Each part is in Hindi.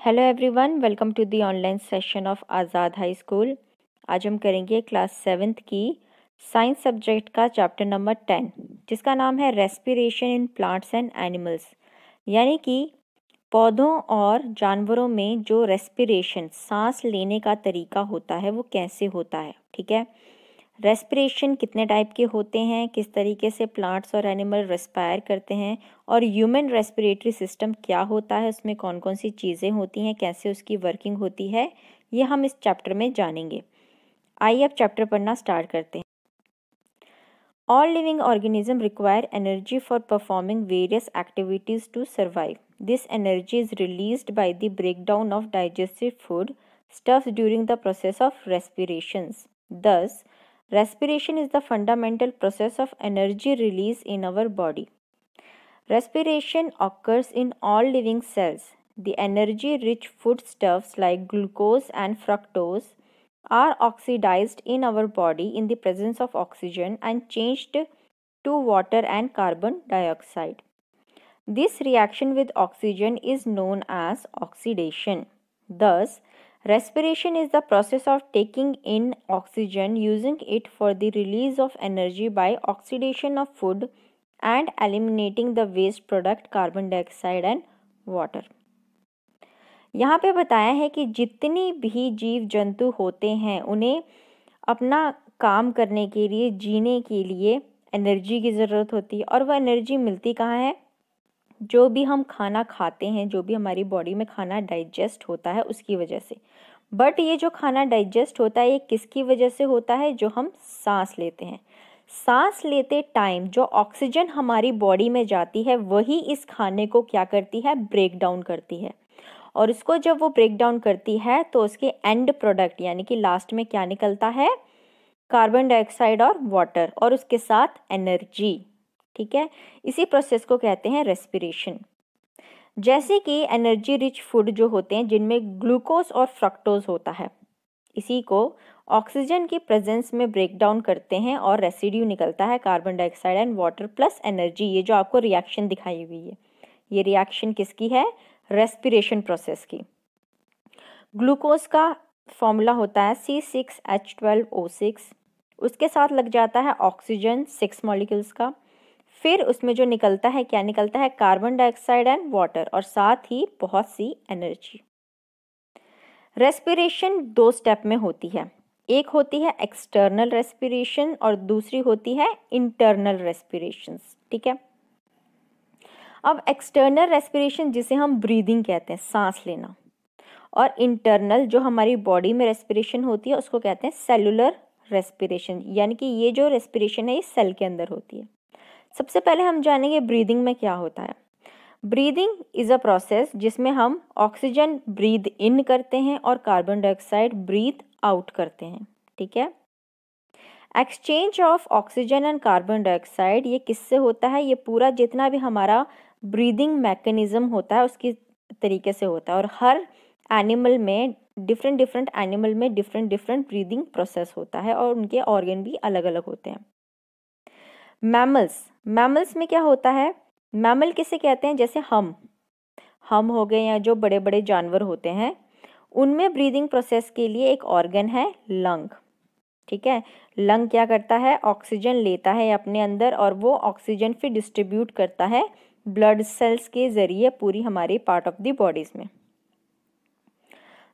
Hello everyone, welcome to the online session of Azad high school. आज हम करेंगे क्लास 7th की साइंस सब्जेक्ट का चैप्टर नंबर 10, जिसका नाम है respiration in plants and animals. यानी कि पौधों और जानवरों में जो रेस्पिरेशन, सांस लेने का तरीका होता है वो कैसे होता है। ठीक है, रेस्पिरेशन कितने टाइप के होते हैं, किस तरीके से प्लांट्स और एनिमल रेस्पायर करते हैं, और ह्यूमन रेस्पिरेटरी सिस्टम क्या होता है, उसमें कौन कौन सी चीज़ें होती हैं, कैसे उसकी वर्किंग होती है, ये हम इस चैप्टर में जानेंगे। आइए अब चैप्टर पढ़ना स्टार्ट करते हैं। All living organism require energy for performing various activities to survive. This energy is released by the breakdown of digestive food stuffs during the process of respirations. Thus, respiration is the fundamental process of energy release in our body. Respiration occurs in all living cells. The energy-rich foodstuffs like glucose and fructose are oxidized in our body in the presence of oxygen and changed to water and carbon dioxide. This reaction with oxygen is known as oxidation. Thus, respiration is the process of taking in oxygen, using it for the release of energy by oxidation of food and eliminating the waste product carbon dioxide and water. यहाँ पे बताया है कि जितनी भी जीव जंतु होते हैं उन्हें अपना काम करने के लिए, जीने के लिए एनर्जी की ज़रूरत होती है, और वह एनर्जी मिलती कहाँ है? जो भी हम खाना खाते हैं, जो भी हमारी बॉडी में खाना डाइजेस्ट होता है उसकी वजह से। बट ये जो खाना डाइजेस्ट होता है ये किसकी वजह से होता है? जो हम सांस लेते हैं। सांस लेते टाइम जो ऑक्सीजन हमारी बॉडी में जाती है वही इस खाने को क्या करती है? ब्रेक डाउन करती है। और इसको जब वो ब्रेक डाउन करती है तो उसके एंड प्रोडक्ट यानी कि लास्ट में क्या निकलता है? कार्बन डाइऑक्साइड और वाटर, और उसके साथ एनर्जी। ठीक है, इसी प्रोसेस को कहते हैं रेस्पिरेशन। जैसे कि एनर्जी रिच फूड जो होते हैं जिनमें ग्लूकोज और फ्रक्टोज होता है, इसी को ऑक्सीजन की प्रेजेंस में ब्रेक डाउन करते हैं और रेसिड्यू निकलता है carbon dioxide and water plus energy. ये जो आपको रिएक्शन दिखाई हुई है, ये रिएक्शन किसकी है? रेस्पिरेशन प्रोसेस की। ग्लूकोज का फॉर्मूला होता है C6H12O6, उसके साथ लग जाता है ऑक्सीजन 6 मॉलिक्यूल्स का, फिर उसमें जो निकलता है क्या निकलता है? कार्बन डाइऑक्साइड एंड वाटर, और साथ ही बहुत सी एनर्जी। रेस्पिरेशन 2 स्टेप में होती है, एक होती है एक्सटर्नल रेस्पिरेशन और दूसरी होती है इंटरनल रेस्पिरेशन। ठीक है, अब एक्सटर्नल रेस्पिरेशन जिसे हम ब्रीदिंग कहते हैं, सांस लेना, और इंटरनल जो हमारी बॉडी में रेस्पिरेशन होती है उसको कहते हैं सेलुलर रेस्पिरेशन, यानी कि ये जो रेस्पिरेशन है ये सेल के अंदर होती है। सबसे पहले हम जानेंगे ब्रीदिंग में क्या होता है। ब्रीदिंग इज अ प्रोसेस जिसमें हम ऑक्सीजन ब्रीद इन करते हैं और कार्बन डाइऑक्साइड ब्रीद आउट करते हैं। ठीक है, exchange of oxygen and carbon dioxide ये किससे होता है? ये पूरा जितना भी हमारा ब्रीदिंग मैकेनिज्म होता है उसकी तरीके से होता है, और हर एनिमल में डिफरेंट एनिमल में डिफरेंट ब्रीदिंग प्रोसेस होता है और उनके ऑर्गन भी अलग अलग होते हैं। मैमल्स में क्या होता है? मैमल किसे कहते हैं? जैसे हम हो गए या जो बड़े बड़े जानवर होते हैं, उनमें ब्रीदिंग प्रोसेस के लिए एक ऑर्गन है लंग। ठीक है, लंग क्या करता है? ऑक्सीजन लेता है अपने अंदर और वो ऑक्सीजन फिर डिस्ट्रीब्यूट करता है ब्लड सेल्स के जरिए पूरी हमारी पार्ट ऑफ द बॉडीज में।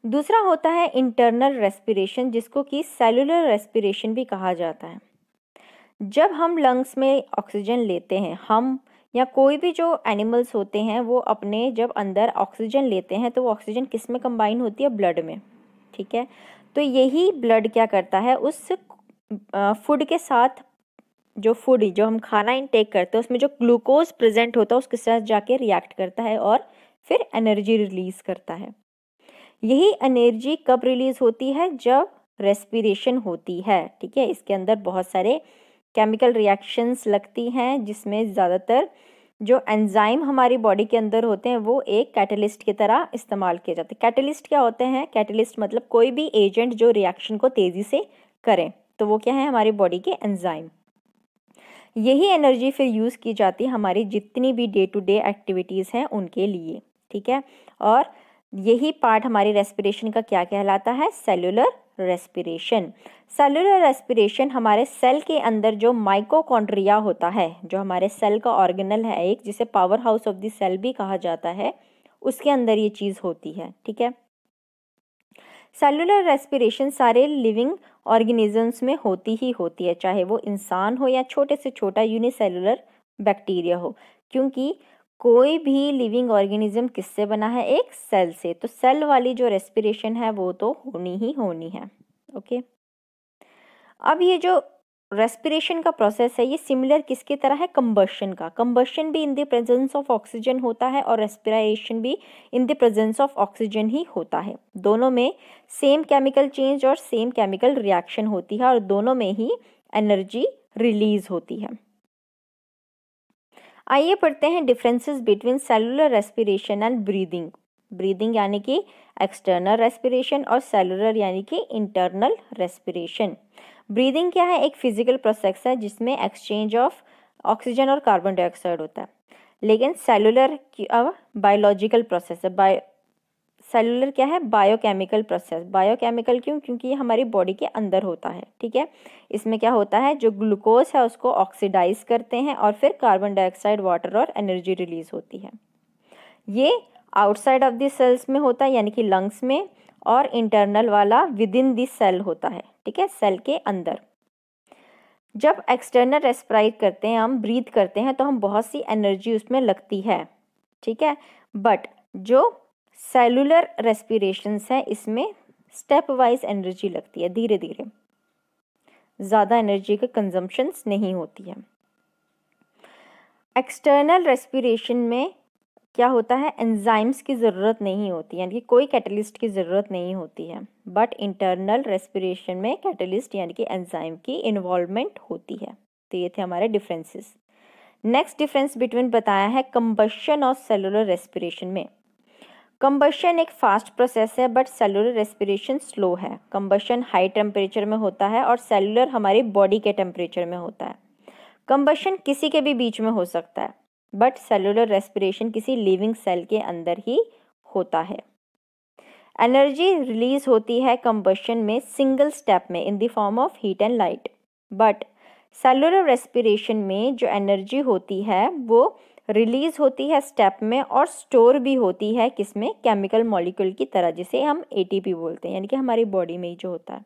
दूसरा होता है इंटरनल रेस्पिरेशन, जिसको कि सेलुलर रेस्पिरेशन भी कहा जाता है। जब हम लंग्स में ऑक्सीजन लेते हैं, हम या कोई भी जो एनिमल्स होते हैं वो अपने जब अंदर ऑक्सीजन लेते हैं तो वो ऑक्सीजन किस में कंबाइन होती है? ब्लड में। ठीक है, तो यही ब्लड क्या करता है? उस फूड के साथ, जो हम खाना इनटेक करते हैं उसमें जो ग्लूकोज प्रेजेंट होता है उसके साथ जाके रिएक्ट करता है और फिर एनर्जी रिलीज करता है। यही एनर्जी कब रिलीज होती है? जब रेस्पिरेशन होती है। ठीक है, इसके अंदर बहुत सारे केमिकल रिएक्शंस लगती हैं जिसमें ज़्यादातर जो एंजाइम हमारी बॉडी के अंदर होते हैं वो एक कैटलिस्ट की तरह इस्तेमाल किए जाते हैं। कैटलिस्ट क्या होते हैं? कैटलिस्ट मतलब कोई भी एजेंट जो रिएक्शन को तेज़ी से करें, तो वो क्या है? हमारी बॉडी के एंजाइम। यही एनर्जी फिर यूज़ की जाती है हमारी जितनी भी डे टू डे एक्टिविटीज़ हैं उनके लिए। ठीक है, और यही पार्ट हमारी रेस्पिरेशन का क्या कहलाता है? Cellular respiration. सेलुलर रेस्पिरेशन हमारे सेल के अंदर जो माइटोकॉन्ड्रिया होता है, जो हमारे सेल का ऑर्गेनल है एक, जिसे power house of the cell भी कहा जाता है, उसके अंदर ये चीज़ होती है। ठीक है, सेलुलर रेस्पिरेशन सारे लिविंग ऑर्गेनिजम्स में होती ही होती है, चाहे वो इंसान हो या छोटे से छोटा यूनिसेलुलर बैक्टीरिया हो, क्योंकि कोई भी लिविंग ऑर्गेनिज्म किससे बना है? एक सेल से। तो सेल वाली जो रेस्पिरेशन है वो तो होनी ही होनी है। ओके, अब ये जो रेस्पिरेशन का प्रोसेस है ये सिमिलर किसकी तरह है? कंबशन का। कंबशन भी in the presence of oxygen होता है और रेस्पिरेशन भी in the presence of oxygen ही होता है। दोनों में सेम केमिकल चेंज और सेम केमिकल रिएक्शन होती है और दोनों में ही एनर्जी रिलीज होती है। आइए पढ़ते हैं differences between cellular respiration and breathing. Breathing यानी कि एक्सटर्नल रेस्पिरेशन और सेलुलर यानी कि इंटरनल रेस्पिरेशन। ब्रीदिंग क्या है? एक फिजिकल प्रोसेस है जिसमें एक्सचेंज ऑफ ऑक्सीजन और कार्बन डाइऑक्साइड होता है। लेकिन सेलुलर बायोलॉजिकल प्रोसेस है। सेलुलर क्या है? Biochemical process. बायोकेमिकल क्यों? क्योंकि ये हमारी बॉडी के अंदर होता है। ठीक है, इसमें क्या होता है, जो ग्लूकोज है उसको ऑक्सीडाइज करते हैं और फिर कार्बन डाइऑक्साइड, वाटर और एनर्जी रिलीज होती है। ये आउटसाइड ऑफ द सेल्स में होता है यानी कि लंग्स में, और इंटरनल वाला विद इन द सेल होता है। ठीक है, सेल के अंदर। जब एक्सटर्नल रेस्पिरेट करते हैं, हम ब्रीथ करते हैं, तो हम बहुत सी एनर्जी उसमें लगती है। ठीक है, बट जो सेलुलर रेस्पिरेशंस है इसमें स्टेप वाइज एनर्जी लगती है, धीरे धीरे, ज़्यादा एनर्जी के कंजम्पशंस नहीं होती है। एक्सटर्नल रेस्पिरेशन में क्या होता है? एंजाइम्स की ज़रूरत नहीं होती, यानी कि कोई कैटलिस्ट की ज़रूरत नहीं होती है। बट इंटरनल रेस्पिरेशन में कैटलिस्ट यानी कि एंजाइम की इन्वॉल्वमेंट होती है। तो ये थे हमारे डिफरेंसेस। नेक्स्ट डिफरेंस बिटवीन बताया है कंबशन और सेलुलर रेस्पिरेशन में। कंबशन एक फास्ट प्रोसेस है बट सेलुलर रेस्पिरेशन स्लो है। कंबशन हाई टेम्परेचर में होता है और सेलुलर हमारी बॉडी के टेम्परेचर में होता है। कंबशन किसी के भी बीच में हो सकता है बट सेलुलर रेस्पिरेशन किसी लिविंग सेल के अंदर ही होता है। एनर्जी रिलीज होती है कंबशन में सिंगल स्टेप में इन the form of heat and light, but cellular रेस्पिरेशन में जो एनर्जी होती है वो रिलीज होती है स्टेप में और स्टोर भी होती है किसमें? केमिकल मॉलिक्यूल की तरह, जिसे हम एटीपी बोलते हैं, यानी कि हमारी बॉडी में ही जो होता है।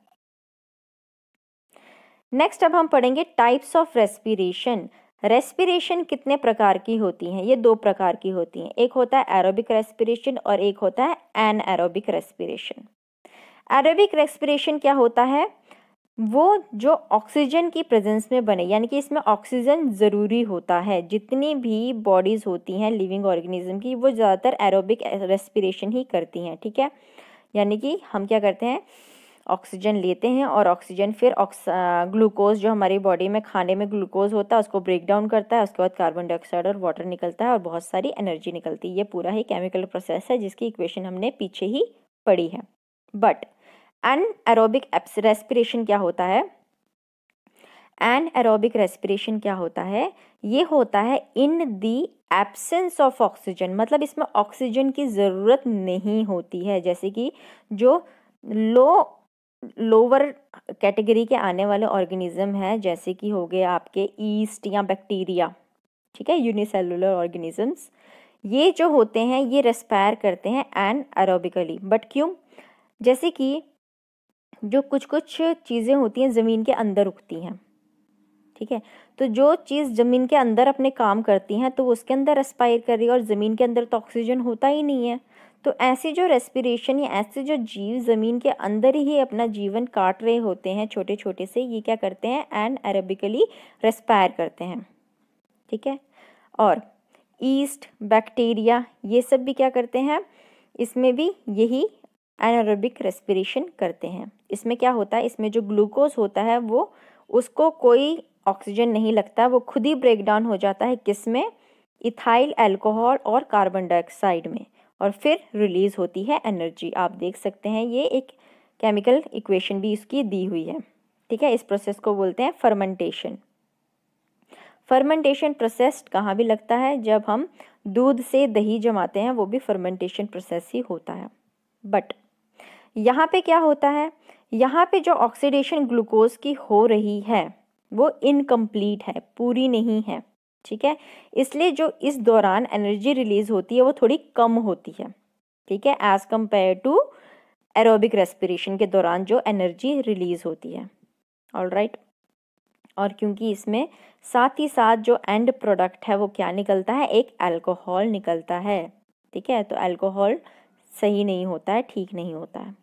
नेक्स्ट अब हम पढ़ेंगे टाइप्स ऑफ रेस्पिरेशन। रेस्पिरेशन कितने प्रकार की होती हैं? ये दो प्रकार की होती हैं। एक होता है एरोबिक रेस्पिरेशन और एक होता है एनएरोबिक रेस्पिरेशन। एरोबिक रेस्पिरेशन क्या होता है? वो जो ऑक्सीजन की प्रेजेंस में बने, यानी कि इसमें ऑक्सीजन ज़रूरी होता है। जितनी भी बॉडीज़ होती हैं लिविंग ऑर्गेनिज्म की, वो ज़्यादातर एरोबिक रेस्पिरेशन ही करती हैं। ठीक है, यानी कि हम क्या करते हैं, ऑक्सीजन लेते हैं और ऑक्सीजन फिर ग्लूकोज जो हमारी बॉडी में खाने में ग्लूकोज होता है उसको ब्रेक डाउन करता है, उसके बाद कार्बन डाइऑक्साइड और वाटर निकलता है और बहुत सारी एनर्जी निकलती है। ये पूरा ही केमिकल प्रोसेस है जिसकी इक्वेशन हमने पीछे ही पढ़ी है। बट एनएरोबिक रेस्पिरेशन क्या होता है? एनएरोबिक रेस्पिरेशन क्या होता है? ये होता है इन दी एब्सेंस ऑफ ऑक्सीजन, मतलब इसमें ऑक्सीजन की ज़रूरत नहीं होती है। जैसे कि जो लोअर कैटेगरी के आने वाले ऑर्गेनिज्म है, जैसे कि हो गए आपके ईस्ट या बैक्टीरिया, ठीक है, यूनिसेलुलर ऑर्गेनिजम्स, ये जो होते हैं ये रेस्पायर करते हैं एनएरोबिकली। बट क्यों? जैसे कि जो कुछ कुछ चीज़ें होती हैं ज़मीन के अंदर उगती हैं, ठीक है, तो जो चीज़ ज़मीन के अंदर अपने काम करती हैं तो वो उसके अंदर रेस्पायर कर रही है और ज़मीन के अंदर तो ऑक्सीजन होता ही नहीं है। तो ऐसी जो रेस्पिरेशन या ऐसे जो जीव ज़मीन के अंदर ही अपना जीवन काट रहे होते हैं छोटे छोटे से, ये क्या करते हैं? एनएरोबिकली रेस्पायर करते हैं। ठीक है, और ईस्ट, बैक्टीरिया, ये सब भी क्या करते हैं? इसमें भी यही एनारोबिक रेस्पिरेशन करते हैं। इसमें क्या होता है? इसमें जो ग्लूकोज होता है वो, उसको कोई ऑक्सीजन नहीं लगता, वो खुद ही ब्रेक डाउन हो जाता है किसमें? इथाइल अल्कोहल और कार्बन डाइऑक्साइड में, और फिर रिलीज होती है एनर्जी। आप देख सकते हैं ये एक केमिकल इक्वेशन भी इसकी दी हुई है। ठीक है, इस प्रोसेस को बोलते हैं फर्मेंटेशन। फर्मेंटेशन प्रोसेस कहाँ भी लगता है? जब हम दूध से दही जमाते हैं, वो भी फर्मेंटेशन प्रोसेस ही होता है। बट यहाँ पे क्या होता है, यहाँ पे जो ऑक्सीडेशन ग्लूकोज की हो रही है वो इनकम्प्लीट है, पूरी नहीं है, ठीक है। इसलिए जो इस दौरान एनर्जी रिलीज होती है वो थोड़ी कम होती है, ठीक है, as compare to aerobic respiration के दौरान जो एनर्जी रिलीज होती है। ऑलराइट, और क्योंकि इसमें साथ ही साथ जो एंड प्रोडक्ट है वो क्या निकलता है, एक अल्कोहल निकलता है, ठीक है। तो अल्कोहल सही नहीं होता है, ठीक नहीं होता है।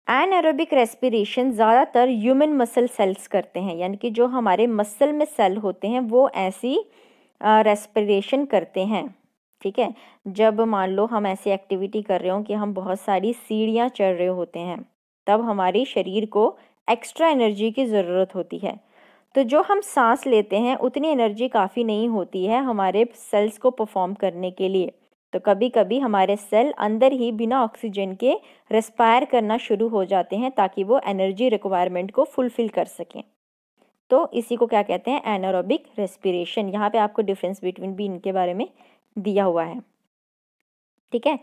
एनारोबिक रेस्पिरेशन ज़्यादातर ह्यूमन मसल सेल्स करते हैं, यानी कि जो हमारे मसल में सेल होते हैं वो ऐसी रेस्पिरेशन करते हैं, ठीक है। जब मान लो हम ऐसी एक्टिविटी कर रहे हो कि हम बहुत सारी सीढ़ियाँ चढ़ रहे होते हैं, तब हमारे शरीर को एक्स्ट्रा एनर्जी की ज़रूरत होती है। तो जो हम सांस लेते हैं उतनी एनर्जी काफ़ी नहीं होती है हमारे सेल्स को परफॉर्म करने के लिए। तो कभी कभी हमारे सेल अंदर ही बिना ऑक्सीजन के रेस्पायर करना शुरू हो जाते हैं ताकि वो एनर्जी रिक्वायरमेंट को फुलफिल कर सकें। तो इसी को क्या कहते हैं, एनारोबिक रेस्पिरेशन। यहाँ पे आपको डिफरेंस बिटवीन भी इनके बारे में दिया हुआ है, ठीक है,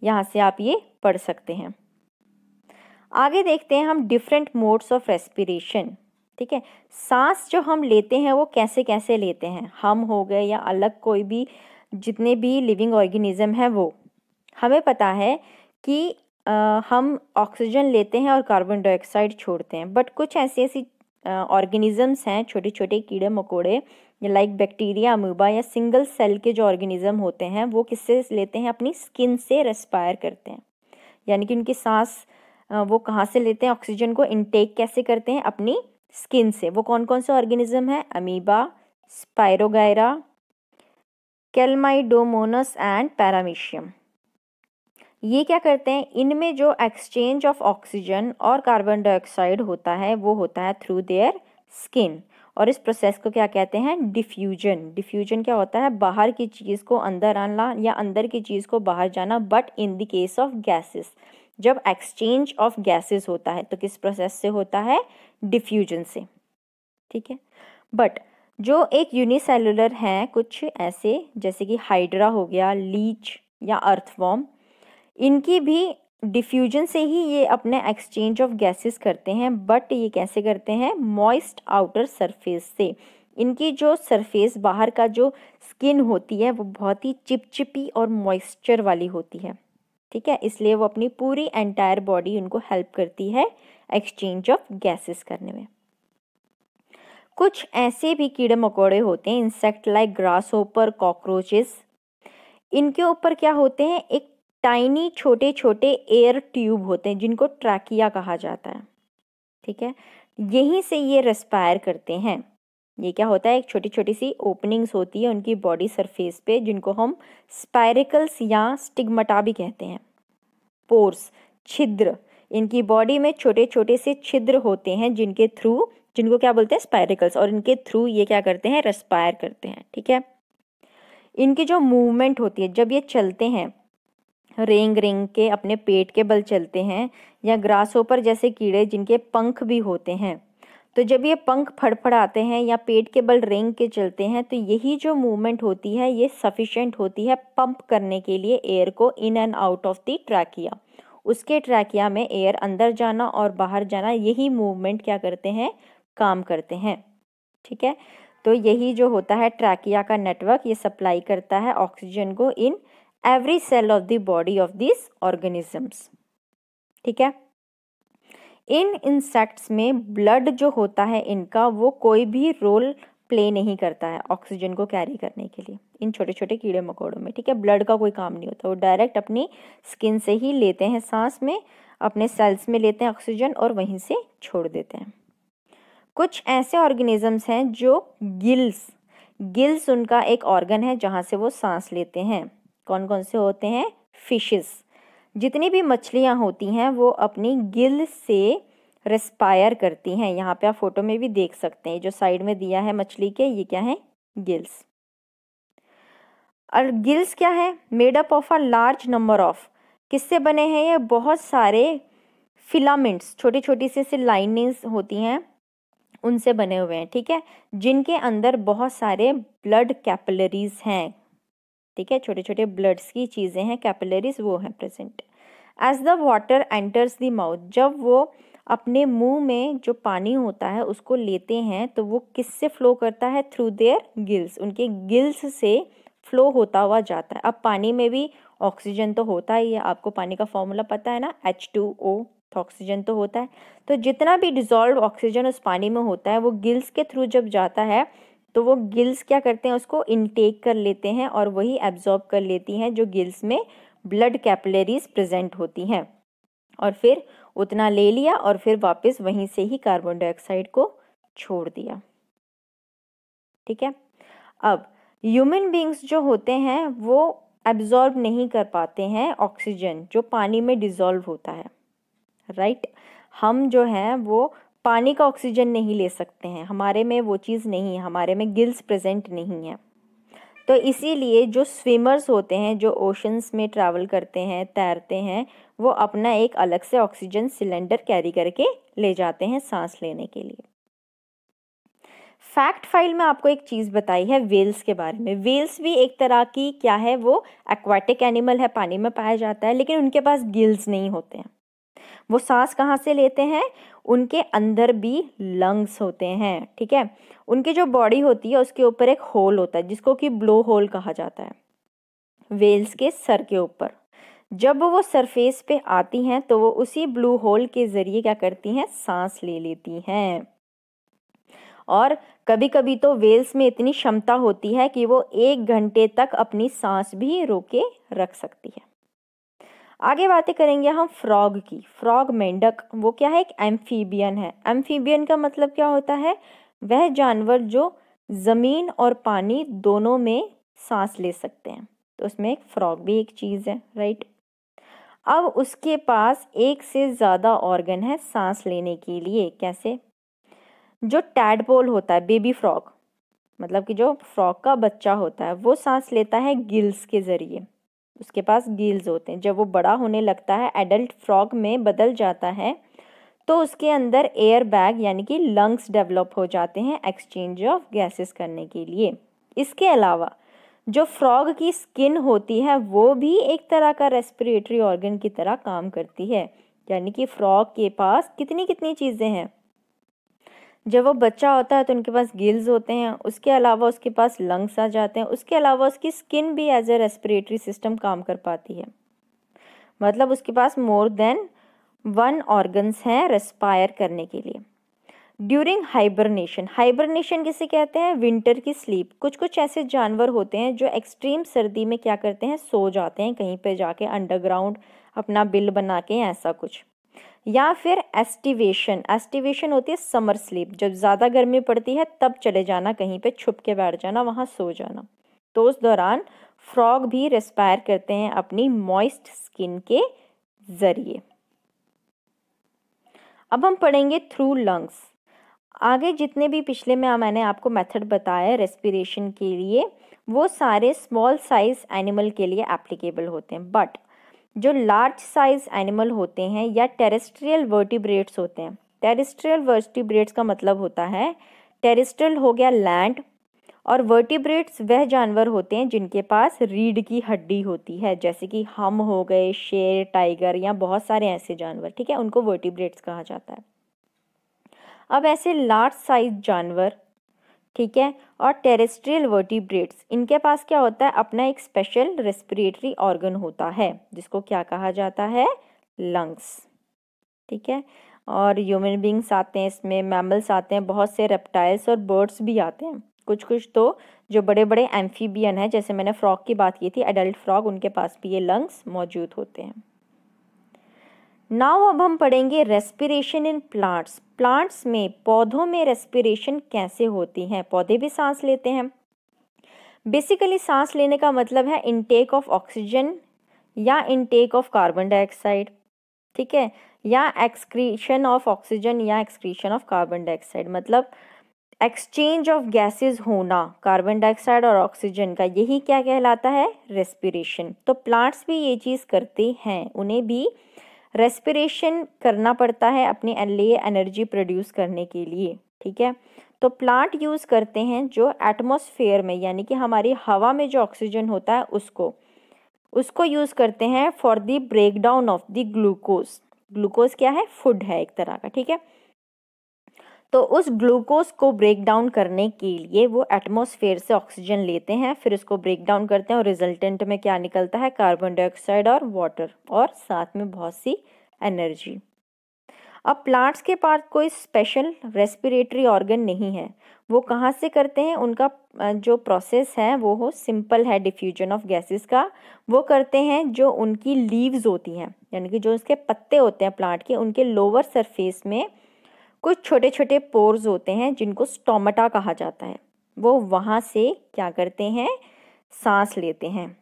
यहाँ से आप ये पढ़ सकते हैं। आगे देखते हैं हम डिफरेंट मोड्स ऑफ रेस्पिरेशन, ठीक है। सांस जो हम लेते हैं वो कैसे कैसे लेते हैं, हम हो गए या अलग कोई भी जितने भी लिविंग ऑर्गेनिज्म हैं वो, हमें पता है कि हम ऑक्सीजन लेते हैं और कार्बन डाइऑक्साइड छोड़ते हैं। बट कुछ ऐसी ऑर्गेनिजम्स हैं, छोटे छोटे कीड़े मकोड़े लाइक बैक्टीरिया, अमीबा या सिंगल सेल के जो ऑर्गेनिज्म होते हैं वो किससे लेते हैं, अपनी स्किन से रेस्पायर करते हैं। यानी कि उनकी सांस वो कहाँ से लेते हैं, ऑक्सीजन को इनटेक कैसे करते हैं, अपनी स्किन से। वो कौन कौन से ऑर्गेनिज्म है, अमीबा, स्पायरोगायरा, कैलमाइडोमोनस एंड पैरामीशियम। ये क्या करते हैं, इनमें जो एक्सचेंज ऑफ ऑक्सीजन और कार्बन डाइऑक्साइड होता है वो होता है थ्रू देयर स्किन, और इस प्रोसेस को क्या कहते हैं, डिफ्यूजन। डिफ्यूजन क्या होता है, बाहर की चीज़ को अंदर आना या अंदर की चीज़ को बाहर जाना। But in the case of gases, जब एक्सचेंज ऑफ गैसेस होता है तो किस प्रोसेस से होता है, डिफ्यूजन से, ठीक है। बट जो एक यूनिसेलुलर हैं कुछ ऐसे जैसे कि हाइड्रा हो गया, लीच या अर्थवॉर्म, इनकी भी डिफ्यूजन से ही ये अपने एक्सचेंज ऑफ गैसेस करते हैं। बट ये कैसे करते हैं, मॉइस्ट आउटर सरफेस से। इनकी जो सरफेस बाहर का जो स्किन होती है वो बहुत ही चिपचिपी और मॉइस्चर वाली होती है, ठीक है। इसलिए वो अपनी पूरी एंटायर बॉडी उनको हेल्प करती है एक्सचेंज ऑफ गैसेस करने में। कुछ ऐसे भी कीड़े मकोड़े होते हैं, insect like grass hopper, cockroaches, इनके ऊपर क्या होते हैं, एक टाइनी छोटे छोटे एयर ट्यूब होते हैं जिनको ट्रैकिया कहा जाता है, ठीक है। यहीं से ये रेस्पायर करते हैं। ये क्या होता है, एक छोटी छोटी सी ओपनिंग्स होती है उनकी बॉडी सरफेस पे जिनको हम स्पाइरिकल्स या स्टिग्माटा भी कहते हैं। पोर्स, छिद्र, इनकी बॉडी में छोटे छोटे से छिद्र होते हैं जिनके थ्रू, जिनको क्या बोलते हैं, स्पाइरिकल्स, और इनके थ्रू ये क्या करते हैं, रेस्पायर करते हैं, ठीक है। इनकी जो मूवमेंट होती है, जब ये चलते हैं रेंग रेंग के अपने पेट के बल चलते हैं, या ग्रासहोपर जैसे कीड़े जिनके पंख भी होते हैं, तो जब ये पंख फड़फड़ाते हैं या पेट के बल रेंग के चलते हैं तो यही जो मूवमेंट होती है ये सफिशिएंट होती है पंप करने के लिए एयर को in and out of the trachea. उसके ट्रैकिया में एयर अंदर जाना और बाहर जाना, यही मूवमेंट क्या करते हैं, काम करते हैं, ठीक है। तो यही जो होता है ट्रैकिया का नेटवर्क, ये सप्लाई करता है ऑक्सीजन को in every cell of the body of this organisms, ठीक है। इन इंसेक्ट्स में ब्लड जो होता है इनका, वो कोई भी रोल प्ले नहीं करता है ऑक्सीजन को कैरी करने के लिए, इन छोटे छोटे कीड़े मकोड़ों में, ठीक है। ब्लड का कोई काम नहीं होता, वो डायरेक्ट अपनी स्किन से ही लेते हैं, सांस में अपने सेल्स में लेते हैं ऑक्सीजन और वहीं से छोड़ देते हैं। कुछ ऐसे ऑर्गेनिजम्स हैं जो गिल्स उनका एक ऑर्गन है जहाँ से वो सांस लेते हैं। कौन कौन से होते हैं, फिशेस, जितनी भी मछलियाँ होती हैं वो अपनी गिल से रेस्पायर करती हैं। यहाँ पे आप फोटो में भी देख सकते हैं, जो साइड में दिया है मछली के, ये क्या है, गिल्स। और गिल्स क्या है, made up of a large number of, किससे बने हैं ये, बहुत सारे फिलामेंट्स, छोटी छोटी सी लाइनिंग्स होती हैं उनसे बने हुए हैं, ठीक है, जिनके अंदर बहुत सारे ब्लड कैपिलरीज हैं, ठीक है, छोटे छोटे ब्लड्स की चीज़ें हैं, कैपिलरीज वो हैं present. As the water enters the mouth, जब वो अपने मुंह में जो पानी होता है उसको लेते हैं तो वो किससे फ्लो करता है? थ्रू देयर गिल्स, उनके गिल्स से फ्लो होता हुआ जाता है। अब पानी में भी ऑक्सीजन तो होता ही है, आपको पानी का फॉर्मूला पता है ना, H2O, तो ऑक्सीजन तो होता है। तो जितना भी डिजॉल्व ऑक्सीजन उस पानी में होता है वो गिल्स के थ्रू जब जाता है तो वो गिल्स क्या करते हैं? उसको इनटेक कर लेते हैं और वही एब्जॉर्ब कर लेती हैं जो गिल्स में ब्लड कैपिलरीज प्रेजेंट होती हैं, और फिर उतना ले लिया और फिर वापस वहीं से ही कार्बन डाइऑक्साइड को छोड़ दिया, ठीक है। अब ह्यूमन बींग्स जो होते हैं वो एब्जॉर्ब नहीं कर पाते हैं ऑक्सीजन जो पानी में डिजॉल्व होता है, राइट। हम जो हैं वो पानी का ऑक्सीजन नहीं ले सकते हैं, हमारे में वो चीज़ नहीं है, हमारे में गिल्स प्रेजेंट नहीं है। तो इसीलिए जो स्विमर्स होते हैं, जो ओशंस में ट्रैवल करते हैं, तैरते हैं, वो अपना एक अलग से ऑक्सीजन सिलेंडर कैरी करके ले जाते हैं सांस लेने के लिए। फैक्ट फाइल में आपको एक चीज़ बताई है वेल्स के बारे में। वेल्स भी एक तरह की क्या है, वो एक्वाटिक एनिमल है, पानी में पाया जाता है, लेकिन उनके पास गिल्स नहीं होते हैं। वो सांस कहाँ से लेते हैं? उनके अंदर भी लंग्स होते हैं, ठीक है। उनकी जो बॉडी होती है उसके ऊपर एक होल होता है जिसको कि ब्लो होल कहा जाता है, वेल्स के सर के ऊपर। जब वो सरफेस पे आती हैं तो वो उसी ब्लू होल के जरिए क्या करती हैं? सांस ले लेती हैं। और कभी कभी तो वेल्स में इतनी क्षमता होती है कि वो 1 घंटे तक अपनी सांस भी रोके रख सकती है। आगे बातें करेंगे हम फ्रॉग की। फ्रॉग, मेंढक, वो क्या है? एक एम्फीबियन है। एम्फीबियन का मतलब क्या होता है? वह जानवर जो ज़मीन और पानी दोनों में सांस ले सकते हैं, तो उसमें एक फ्रॉग भी एक चीज़ है, राइट। अब उसके पास एक से ज़्यादा ऑर्गन है सांस लेने के लिए। कैसे? जो टैडपोल होता है, बेबी फ्रॉग, मतलब कि जो फ्रॉग का बच्चा होता है, वो सांस लेता है गिल्स के ज़रिए, उसके पास गिल्स होते हैं। जब वो बड़ा होने लगता है, एडल्ट फ्रॉग में बदल जाता है, तो उसके अंदर एयर बैग यानी कि लंग्स डेवलप हो जाते हैं एक्सचेंज ऑफ गैसेस करने के लिए। इसके अलावा जो फ्रॉग की स्किन होती है वो भी एक तरह का रेस्पिरेटरी ऑर्गन की तरह काम करती है, यानी कि फ्रॉग के पास कितनी कितनी चीज़ें हैं। जब वो बच्चा होता है तो उनके पास गिल्स होते हैं, उसके अलावा उसके पास लंग्स आ जाते हैं, उसके अलावा उसकी स्किन भी एज ए रेस्पिरेटरी सिस्टम काम कर पाती है। मतलब उसके पास मोर देन 1 ऑर्गन्स हैं रेस्पायर करने के लिए। ड्यूरिंग हाइबरनेशन, हाइबरनेशन किसे कहते हैं? विंटर की स्लीप। कुछ कुछ ऐसे जानवर होते हैं जो एक्सट्रीम सर्दी में क्या करते हैं? सो जाते हैं कहीं पे जाके अंडरग्राउंड अपना बिल बना के, ऐसा कुछ। या फिर एस्टिवेशन, एस्टिवेशन होती है समर स्लीप, जब ज़्यादा गर्मी पड़ती है तब चले जाना कहीं पे, छुप के बैठ जाना, वहाँ सो जाना। तो उस दौरान फ्रॉग भी रेस्पायर करते हैं अपनी मॉइस्ट स्किन के ज़रिए। अब हम पढ़ेंगे थ्रू लंग्स। आगे जितने भी पिछले में मैंने आपको मेथड बताया रेस्पिरेशन के लिए, वो सारे स्मॉल साइज एनिमल के लिए एप्लीकेबल होते हैं, बट जो लार्ज साइज एनिमल होते हैं या टेरेस्ट्रियल वर्टिब्रेट्स होते हैं, टेरेस्ट्रियल वर्टिब्रेट्स का मतलब होता है, टेरेस्ट्रियल हो गया लैंड, और वर्टिब्रेट्स वह जानवर होते हैं जिनके पास रीढ़ की हड्डी होती है, जैसे कि हम हो गए, शेर, टाइगर, या बहुत सारे ऐसे जानवर, ठीक है, उनको वर्टिब्रेट्स कहा जाता है। अब ऐसे लार्ज साइज जानवर, ठीक है, और टेरेस्ट्रियल वर्टिब्रेट्स, इनके पास क्या होता है? अपना एक स्पेशल रेस्पिरेटरी ऑर्गन होता है जिसको क्या कहा जाता है? लंग्स, ठीक है। और ह्यूमन बींग्स आते हैं इसमें, मैमल्स आते हैं, बहुत से रेप्टाइल्स और बर्ड्स भी आते हैं। कुछ कुछ तो जो बड़े बड़े एम्फीबियन हैं, जैसे मैंने फ्रॉग की बात की थी, एडल्ट फ्रॉग, उनके पास भी ये लंग्स मौजूद होते हैं। नाउ अब हम पढ़ेंगे रेस्पिरेशन इन प्लांट्स। प्लांट्स में, पौधों में रेस्पिरेशन कैसे होती है? पौधे भी सांस लेते हैं। बेसिकली सांस लेने का मतलब है इनटेक ऑफ ऑक्सीजन या इनटेक ऑफ कार्बन डाइऑक्साइड, ठीक है, या एक्सक्रीशन ऑफ ऑक्सीजन या एक्सक्रीशन ऑफ कार्बन डाइऑक्साइड, मतलब एक्सचेंज ऑफ गैसेस होना कार्बन डाइऑक्साइड और ऑक्सीजन का, यही क्या कहलाता है? रेस्पिरेशन। तो प्लांट्स भी ये चीज़ करते हैं, उन्हें भी रेस्पिरेशन करना पड़ता है अपने लिए एनर्जी प्रोड्यूस करने के लिए। ठीक है। तो प्लांट यूज़ करते हैं जो एटमॉस्फेयर में, यानी कि हमारी हवा में जो ऑक्सीजन होता है उसको यूज़ करते हैं for the break down of the glucose. Glucose क्या है? फूड है एक तरह का, ठीक है। तो उस ग्लूकोज को ब्रेक डाउन करने के लिए वो एटमॉस्फेयर से ऑक्सीजन लेते हैं, फिर उसको ब्रेक डाउन करते हैं और रिजल्टेंट में क्या निकलता है? कार्बन डाइऑक्साइड और वाटर, और साथ में बहुत सी एनर्जी। अब प्लांट्स के पास कोई स्पेशल रेस्पिरेटरी ऑर्गन नहीं है। वो कहाँ से करते हैं? उनका जो प्रोसेस है वो सिंपल है डिफ्यूजन ऑफ गैसेस का। वो करते हैं जो उनकी लीव्स होती हैं, यानी कि जो उसके पत्ते होते हैं प्लांट के, उनके लोअर सरफेस में कुछ छोटे छोटे पोर्स होते हैं जिनको स्टोमेटा कहा जाता है। वो वहाँ से क्या करते हैं? सांस लेते हैं,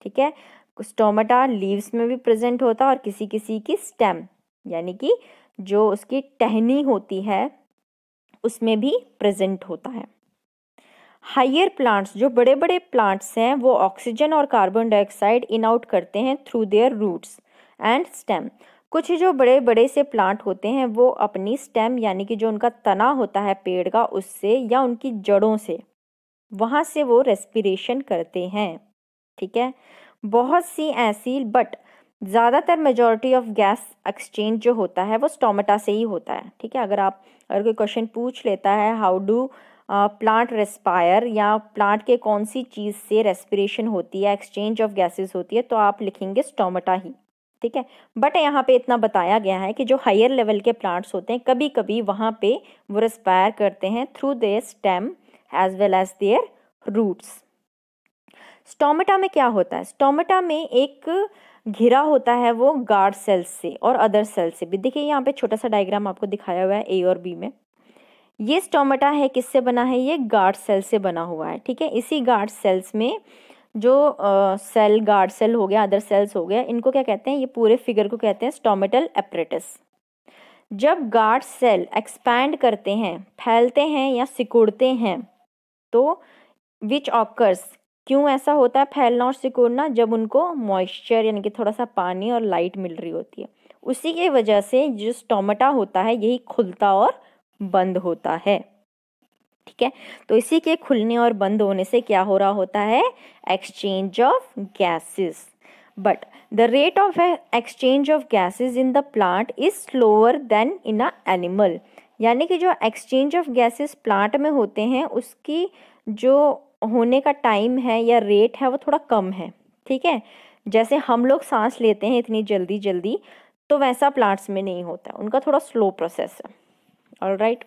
ठीक है। स्टोमेटा लीव्स में भी प्रेजेंट होता है और किसी किसी की स्टेम, यानी कि जो उसकी टहनी होती है उसमें भी प्रेजेंट होता है। हायर प्लांट्स, जो बड़े बड़े प्लांट्स हैं, वो ऑक्सीजन और कार्बन डाइऑक्साइड इन आउट करते हैं through their roots and stem. कुछ जो बड़े बड़े से प्लांट होते हैं वो अपनी स्टेम, यानी कि जो उनका तना होता है पेड़ का, उससे या उनकी जड़ों से, वहाँ से वो रेस्पिरेशन करते हैं, ठीक है। बहुत सी ऐसी, बट ज़्यादातर मेजॉरिटी ऑफ गैस एक्सचेंज जो होता है वो स्टोमेटा से ही होता है, ठीक है। अगर कोई क्वेश्चन पूछ लेता है हाउ डू प्लांट रेस्पायर, या प्लांट के कौन सी चीज़ से रेस्पिरेशन होती है, एक्सचेंज ऑफ गैसेस होती है, तो आप लिखेंगे स्टोमेटा ही, ठीक है। बट यहाँ पे इतना बताया गया है कि जो हायर लेवल के प्लांट्स होते हैं कभी कभी वहाँ पे वो रेस्पायर करते हैं through their stem as well as their roots. Stomata में क्या होता है? स्टोमेटा में एक घिरा होता है वो गार्ड सेल्स से और अदर सेल्स से भी। देखिए यहाँ पे छोटा सा डायग्राम आपको दिखाया हुआ है ए और बी में। ये स्टोमेटा है किससे बना है? ये गार्ड सेल से बना हुआ है, ठीक है। इसी गार्ड सेल्स में जो सेल, गार्ड सेल हो गया, अदर सेल्स हो गया, इनको क्या कहते हैं? ये पूरे फिगर को कहते हैं स्टोमेटल एपरेटस। जब गार्ड सेल एक्सपैंड करते हैं, फैलते हैं या सिकुड़ते हैं, तो विच ऑकर्स, क्यों ऐसा होता है फैलना और सिकुड़ना? जब उनको मॉइस्चर, यानी कि थोड़ा सा पानी और लाइट मिल रही होती है, उसी की वजह से जो स्टोमेटा होता है यही खुलता और बंद होता है, ठीक है। तो इसी के खुलने और बंद होने से क्या हो रहा होता है? Exchange of gases. But the rate of exchange of gases in the plant is slower then in a animal, यानी कि जो एक्सचेंज ऑफ गैसेस प्लांट में होते हैं उसकी जो होने का टाइम है या रेट है वो थोड़ा कम है, ठीक है। जैसे हम लोग सांस लेते हैं इतनी जल्दी जल्दी, तो वैसा प्लांट्स में नहीं होता, उनका थोड़ा स्लो प्रोसेस है। Alright.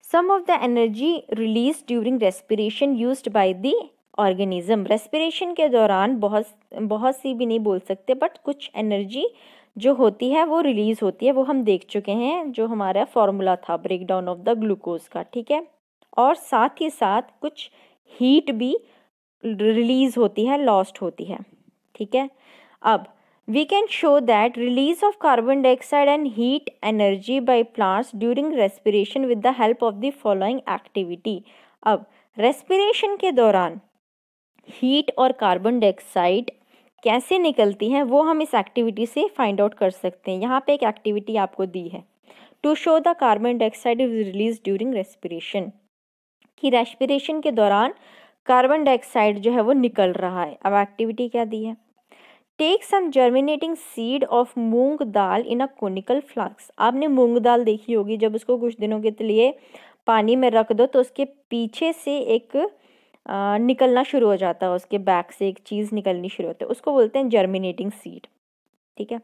Some of the energy released during respiration used by the organism. Respiration के दौरान बहुत सी भी नहीं बोल सकते, बट कुछ एनर्जी जो होती है वो रिलीज होती है, वो हम देख चुके हैं, जो हमारा फॉर्मूला था break down of the glucose का, ठीक है। और साथ ही साथ कुछ हीट भी रिलीज होती है, लॉस्ट होती है, ठीक है। अब we can show that release of carbon dioxide and heat energy by plants during respiration with the help of the following activity. अब respiration के दौरान हीट और कार्बन डाइऑक्साइड कैसे निकलती हैं वो हम इस एक्टिविटी से फाइंड आउट कर सकते हैं। यहाँ पे एक एक्टिविटी आपको दी है, to show the carbon dioxide is release during respiration, कि रेस्पिरेशन के दौरान कार्बन डाइऑक्साइड जो है वो निकल रहा है। अब एक्टिविटी क्या दी है? Take some germinating seed of moong dal in a conical flask. आपने मूंग दाल देखी होगी, जब उसको कुछ दिनों के लिए पानी में रख दो तो उसके पीछे से एक निकलना शुरू हो जाता है, उसके बैक से एक चीज़ निकलनी शुरू होती है, उसको बोलते हैं जर्मिनेटिंग सीड, ठीक है।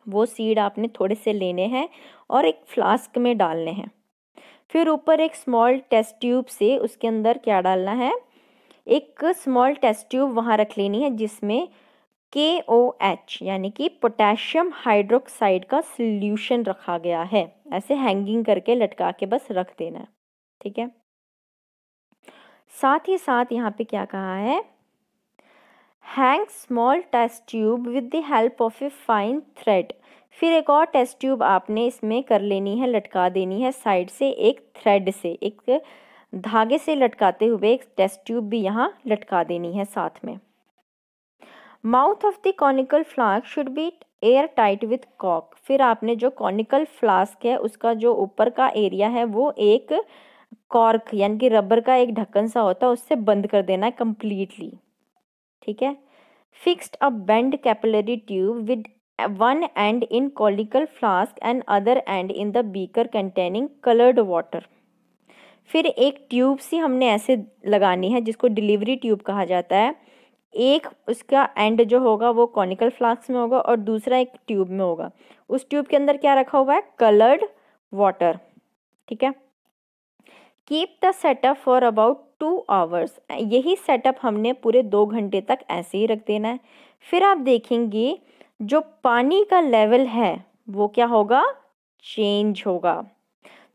वो सीड आपने थोड़े से लेने हैं और एक फ्लास्क में डालने हैं। फिर ऊपर एक स्मॉल टेस्ट ट्यूब से उसके अंदर क्या डालना है? एक स्मॉल टेस्ट ट्यूब वहाँ रख लेनी है जिसमें KOH यानी कि पोटेशियम हाइड्रोक्साइड का सॉल्यूशन रखा गया है। ऐसे हैंगिंग करके लटका के बस रख देना है, ठीक है। साथ ही साथ यहाँ पे क्या कहा है? Hang small test tube with the help of a fine thread. फिर एक और टेस्ट ट्यूब आपने इसमें कर लेनी है, लटका देनी है साइड से एक थ्रेड से, एक धागे से लटकाते हुए एक टेस्ट ट्यूब भी यहाँ लटका देनी है साथ में। Mouth of the conical flask should be air tight with cock. फिर आपने जो कॉनिकल फ्लास्क है उसका जो ऊपर का एरिया है वो एक कॉर्क यानी कि रबर का एक ढक्कन सा होता है उससे बंद कर देना है कंप्लीटली, ठीक है। Fixed a bend capillary tube with one end in conical flask and other end in the beaker containing colored water। फिर एक ट्यूब सी हमने ऐसे लगानी है जिसको डिलीवरी ट्यूब कहा जाता है। एक उसका एंड जो होगा वो कॉनिकल फ्लास्क में होगा और दूसरा एक ट्यूब में होगा। उस ट्यूब के अंदर क्या रखा हुआ है? कलर्ड वाटर, ठीक है। Keep the setup for about 2 hours. यही सेटअप हमने पूरे 2 घंटे तक ऐसे ही रख देना है। फिर आप देखेंगे जो पानी का लेवल है वो क्या होगा? चेंज होगा।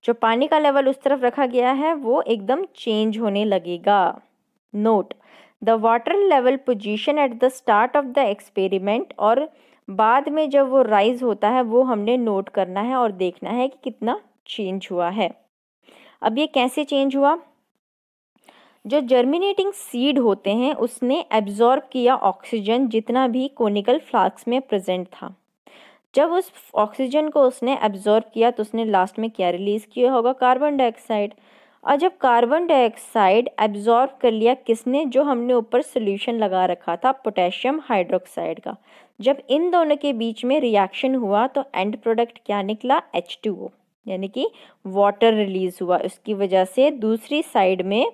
जो पानी का लेवल उस तरफ रखा गया है वो एकदम चेंज होने लगेगा। Note the water level position at the start of the experiment, और बाद में जब वो राइज होता है वो हमने नोट करना है और देखना है कि कितना चेंज हुआ है। अब ये कैसे चेंज हुआ? जो जर्मिनेटिंग सीड होते हैं उसने एब्जॉर्ब किया ऑक्सीजन जितना भी कोनिकल फ्लास्क में प्रेजेंट था। जब उस ऑक्सीजन को उसने एब्जॉर्ब किया तो उसने लास्ट में क्या रिलीज किया होगा? Carbon dioxide. और जब कार्बन डाइऑक्साइड एब्जॉर्ब कर लिया किसने? जो हमने ऊपर सोल्यूशन लगा रखा था पोटेशियम हाइड्रोक्साइड का। जब इन दोनों के बीच में रिएक्शन हुआ तो एंड प्रोडक्ट क्या निकला? H2O, यानी कि वाटर रिलीज हुआ। उसकी वजह से दूसरी साइड में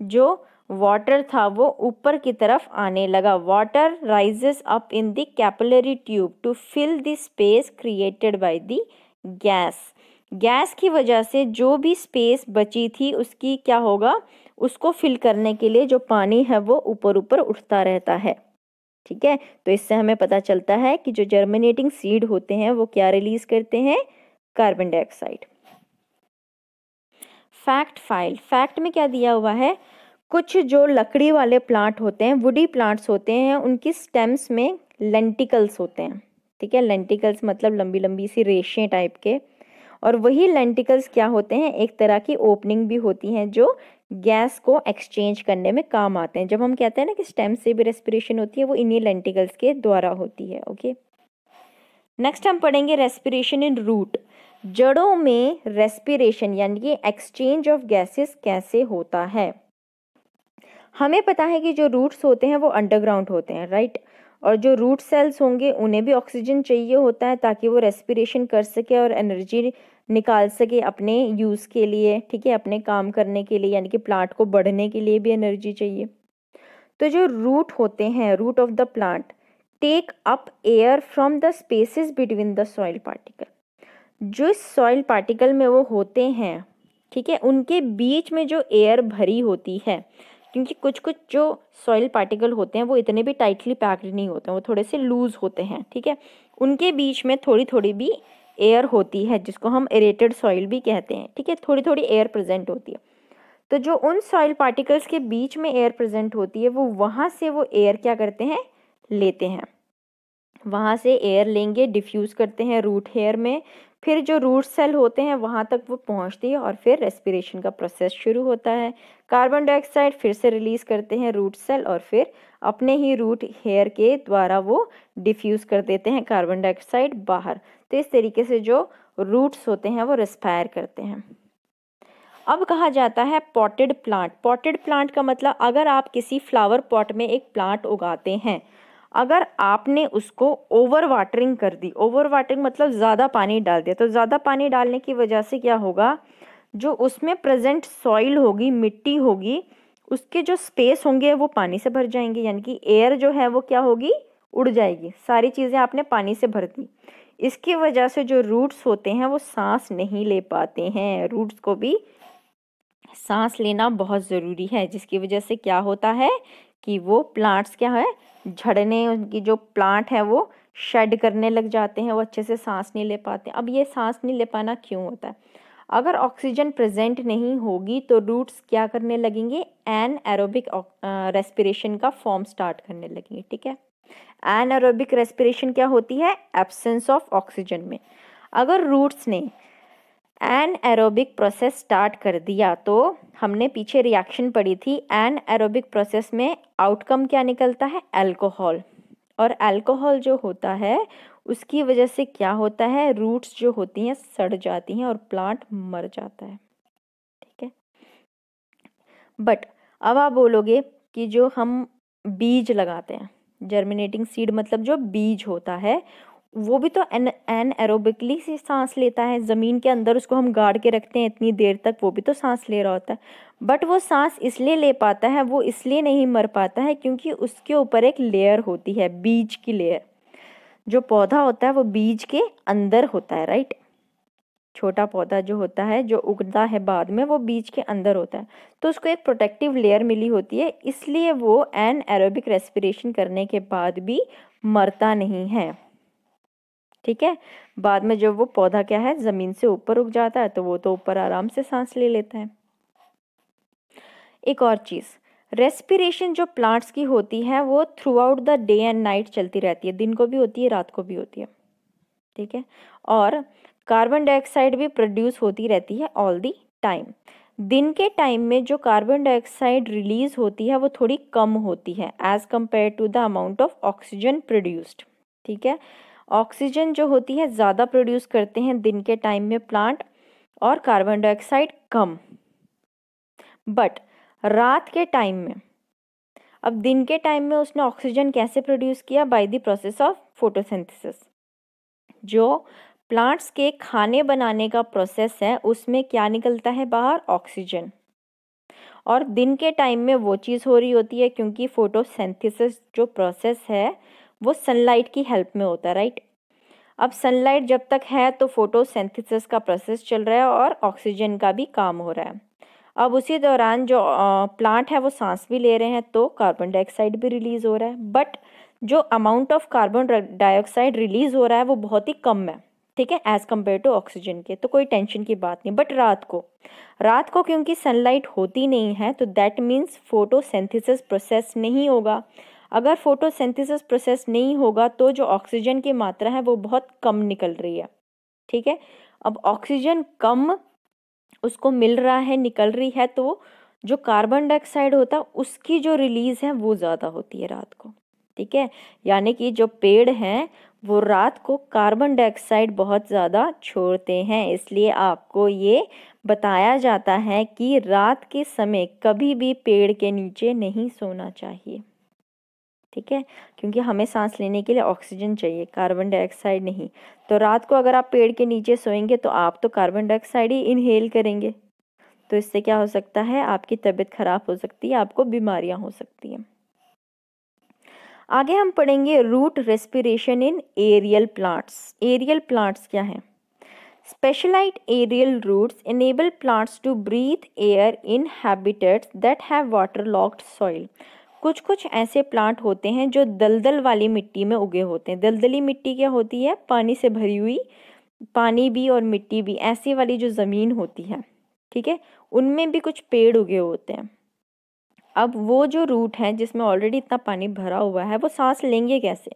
जो वाटर था वो ऊपर की तरफ आने लगा। Water rises up in the capillary tube to fill the space created by the gas. Gas की वजह से जो भी स्पेस बची थी उसकी क्या होगा? उसको फिल करने के लिए जो पानी है वो ऊपर ऊपर उठता रहता है, ठीक है। तो इससे हमें पता चलता है कि जो जर्मिनेटिंग सीड होते हैं वो क्या रिलीज करते हैं? Carbon dioxide. Fact file. Fact में क्या दिया हुआ है? कुछ जो लकड़ी वाले प्लांट होते हैं, वुडी प्लांट्स होते हैं, उनकी स्टेम्स में लेंटिकल्स होते हैं, ठीक है। लेंटिकल्स मतलब लंबी लंबी सी रेशें टाइप के। और वही लेंटिकल्स क्या होते हैं? एक तरह की ओपनिंग भी होती हैं जो गैस को एक्सचेंज करने में काम आते हैं। जब हम कहते हैं ना कि स्टेम से भी रेस्पिरेशन होती है, वो इन्हीं लेंटिकल्स के द्वारा होती है, ओके। नेक्स्ट हम पढ़ेंगे रेस्पिरेशन इन रूट। जड़ों में रेस्पिरेशन यानी कि एक्सचेंज ऑफ गैसेस कैसे होता है? हमें पता है कि जो रूट्स होते हैं वो अंडरग्राउंड होते हैं, राइट। और जो रूट सेल्स होंगे उन्हें भी ऑक्सीजन चाहिए होता है ताकि वो रेस्पिरेशन कर सके और एनर्जी निकाल सके अपने यूज़ के लिए, ठीक है, अपने काम करने के लिए, यानी कि प्लांट को बढ़ने के लिए भी एनर्जी चाहिए। तो जो रूट होते हैं, root of the plant take up air from the spaces between the soil particle. जो सॉइल पार्टिकल में वो होते हैं, ठीक है, उनके बीच में जो एयर भरी होती है, क्योंकि कुछ कुछ जो सॉइल पार्टिकल होते हैं वो इतने भी टाइटली पैक्ड नहीं होते हैं, वो थोड़े से लूज होते हैं, ठीक है। उनके बीच में थोड़ी थोड़ी भी एयर होती है जिसको हम एरेटेड सॉइल भी कहते हैं, ठीक है। थोड़ी थोड़ी एयर प्रेजेंट होती है। तो जो उन सॉइल पार्टिकल्स के बीच में एयर प्रेजेंट होती है वो वहाँ से वो एयर क्या करते हैं? लेते हैं। वहाँ से एयर लेंगे, डिफ्यूज़ करते हैं रूट हेयर में, फिर जो रूट सेल होते हैं वहाँ तक वो पहुँचती है और फिर रेस्पिरेशन का प्रोसेस शुरू होता है। कार्बन डाइऑक्साइड फिर से रिलीज़ करते हैं रूट सेल और फिर अपने ही रूट हेयर के द्वारा वो डिफ्यूज़ कर देते हैं कार्बन डाइऑक्साइड बाहर। तो इस तरीके से जो रूट्स होते हैं वो रेस्पायर करते हैं। अब कहा जाता है पॉटेड प्लांट। पॉटेड प्लांट का मतलब अगर आप किसी फ्लावर पॉट में एक प्लांट उगाते हैं, अगर आपने उसको ओवर वाटरिंग कर दी, ओवर वाटरिंग मतलब ज़्यादा पानी डाल दिया, तो ज़्यादा पानी डालने की वजह से क्या होगा? जो उसमें प्रेजेंट सॉइल होगी, मिट्टी होगी, उसके जो स्पेस होंगे वो पानी से भर जाएंगे, यानी कि एयर जो है वो क्या होगी? उड़ जाएगी। सारी चीज़ें आपने पानी से भर दी। इसकी वजह से जो रूट्स होते हैं वो सांस नहीं ले पाते हैं। रूट्स को भी सांस लेना बहुत ज़रूरी है, जिसकी वजह से क्या होता है कि वो प्लांट्स क्या है? झड़ने, उनकी जो प्लांट है वो शेड करने लग जाते हैं, वो अच्छे से सांस नहीं ले पाते। अब ये सांस नहीं ले पाना क्यों होता है? अगर ऑक्सीजन प्रेजेंट नहीं होगी तो रूट्स क्या करने लगेंगे? एनएरोबिक रेस्पिरेशन का फॉर्म स्टार्ट करने लगेंगे, ठीक है। एनएरोबिक रेस्पिरेशन क्या होती है? एब्सेंस ऑफ ऑक्सीजन में। अगर रूट्स ने एनएरोबिक प्रोसेस स्टार्ट कर दिया तो हमने पीछे रिएक्शन पढ़ी थी, एनएरोबिक प्रोसेस में आउटकम क्या निकलता है? अल्कोहल। और अल्कोहल जो होता है उसकी वजह से क्या होता है, रूट्स जो होती हैं सड़ जाती हैं और प्लांट मर जाता है। ठीक है, बट अब आप बोलोगे कि जो हम बीज लगाते हैं, जर्मिनेटिंग सीड मतलब जो बीज होता है वो भी तो एनाएरोबिकली से सांस लेता है, ज़मीन के अंदर उसको हम गाड़ के रखते हैं इतनी देर तक, वो भी तो सांस ले रहा होता है। बट वो सांस इसलिए ले पाता है, वो इसलिए नहीं मर पाता है क्योंकि उसके ऊपर एक लेयर होती है, बीज की लेयर। जो पौधा होता है वो बीज के अंदर होता है, राइट। छोटा पौधा जो होता है जो उगता है बाद में, वो बीज के अंदर होता है, तो उसको एक प्रोटेक्टिव लेयर मिली होती है, इसलिए वो एनाएरोबिक रेस्पिरेशन करने के बाद भी मरता नहीं है। ठीक है, बाद में जब वो पौधा क्या है जमीन से ऊपर उग जाता है तो वो तो ऊपर आराम से सांस ले लेता है। एक और चीज़, रेस्पिरेशन जो प्लांट्स की होती है वो through out the day and night चलती रहती है, दिन को भी होती है रात को भी होती है। ठीक है, और कार्बन डाइऑक्साइड भी प्रोड्यूस होती रहती है ऑल दी टाइम। दिन के टाइम में जो कार्बन डाइऑक्साइड रिलीज होती है वो थोड़ी कम होती है as compare to the amount of oxygen produced. ठीक है, ऑक्सीजन जो होती है ज़्यादा प्रोड्यूस करते हैं दिन के टाइम में प्लांट, और कार्बन डाइऑक्साइड कम। बट रात के टाइम में, अब दिन के टाइम में उसने ऑक्सीजन कैसे प्रोड्यूस किया, by the process of photosynthesis. जो प्लांट्स के खाने बनाने का प्रोसेस है उसमें क्या निकलता है बाहर, ऑक्सीजन। और दिन के टाइम में वो चीज़ हो रही होती है क्योंकि फोटोसिंथेसिस जो प्रोसेस है वो सनलाइट की हेल्प में होता है, राइट। अब सनलाइट जब तक है तो फोटोसिंथेसिस का प्रोसेस चल रहा है और ऑक्सीजन का भी काम हो रहा है। अब उसी दौरान जो प्लांट है वो सांस भी ले रहे हैं तो कार्बन डाइऑक्साइड भी रिलीज हो रहा है, बट जो amount of carbon dioxide release हो रहा है वो बहुत ही कम है। ठीक है, एज कम्पेयर टू ऑक्सीजन के, तो कोई टेंशन की बात नहीं। बट रात को क्योंकि सनलाइट होती नहीं है तो दैट मीन्स फोटोसिंथेसिस प्रोसेस नहीं होगा। अगर फोटोसिंथेसिस प्रोसेस नहीं होगा तो जो ऑक्सीजन की मात्रा है वो बहुत कम निकल रही है। ठीक है, अब ऑक्सीजन कम उसको मिल रहा है, निकल रही है, तो जो कार्बन डाइऑक्साइड होता है उसकी जो रिलीज है वो ज़्यादा होती है रात को। ठीक है, यानी कि जो पेड़ हैं वो रात को कार्बन डाइऑक्साइड बहुत ज़्यादा छोड़ते हैं, इसलिए आपको ये बताया जाता है कि रात के समय कभी भी पेड़ के नीचे नहीं सोना चाहिए। ठीक है, क्योंकि हमें सांस लेने के लिए ऑक्सीजन चाहिए, कार्बन डाइऑक्साइड नहीं। तो रात को अगर आप पेड़ के नीचे सोएंगे तो आप तो कार्बन डाइऑक्साइड ही इनहेल करेंगे, तो इससे क्या हो सकता है, आपकी तबीयत खराब हो सकती है, आपको बीमारियां हो सकती हैं। आगे हम पढ़ेंगे root respiration in aerial plants. Aerial plants क्या हैं? Specialized aerial roots enable plants to breathe air in habitats that have waterlogged soil. कुछ ऐसे प्लांट होते हैं जो दलदल वाली मिट्टी में उगे होते हैं। दलदली मिट्टी क्या होती है, पानी से भरी हुई, पानी भी और मिट्टी भी, ऐसी वाली जो ज़मीन होती है, ठीक है, उनमें भी कुछ पेड़ उगे होते हैं। अब वो जो रूट है जिसमें ऑलरेडी इतना पानी भरा हुआ है वो सांस लेंगे कैसे?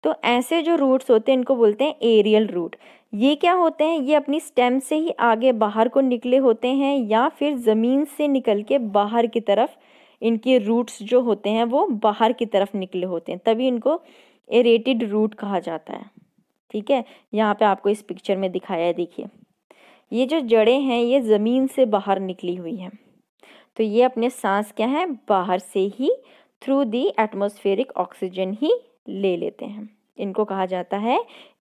तो ऐसे जो रूट्स होते हैं इनको बोलते हैं एरियल रूट। ये क्या होते हैं, ये अपनी स्टेम से ही आगे बाहर को निकले होते हैं या फिर ज़मीन से निकल के बाहर की तरफ इनके रूट्स जो होते हैं वो बाहर की तरफ निकले होते हैं, तभी इनको एरेटेड रूट कहा जाता है। ठीक है, यहाँ पे आपको इस पिक्चर में दिखाया है, देखिए ये जो जड़ें हैं ये ज़मीन से बाहर निकली हुई हैं, तो ये अपने सांस क्या है बाहर से ही थ्रू दी एटमॉस्फेरिक ऑक्सीजन ही ले लेते हैं। इनको कहा जाता है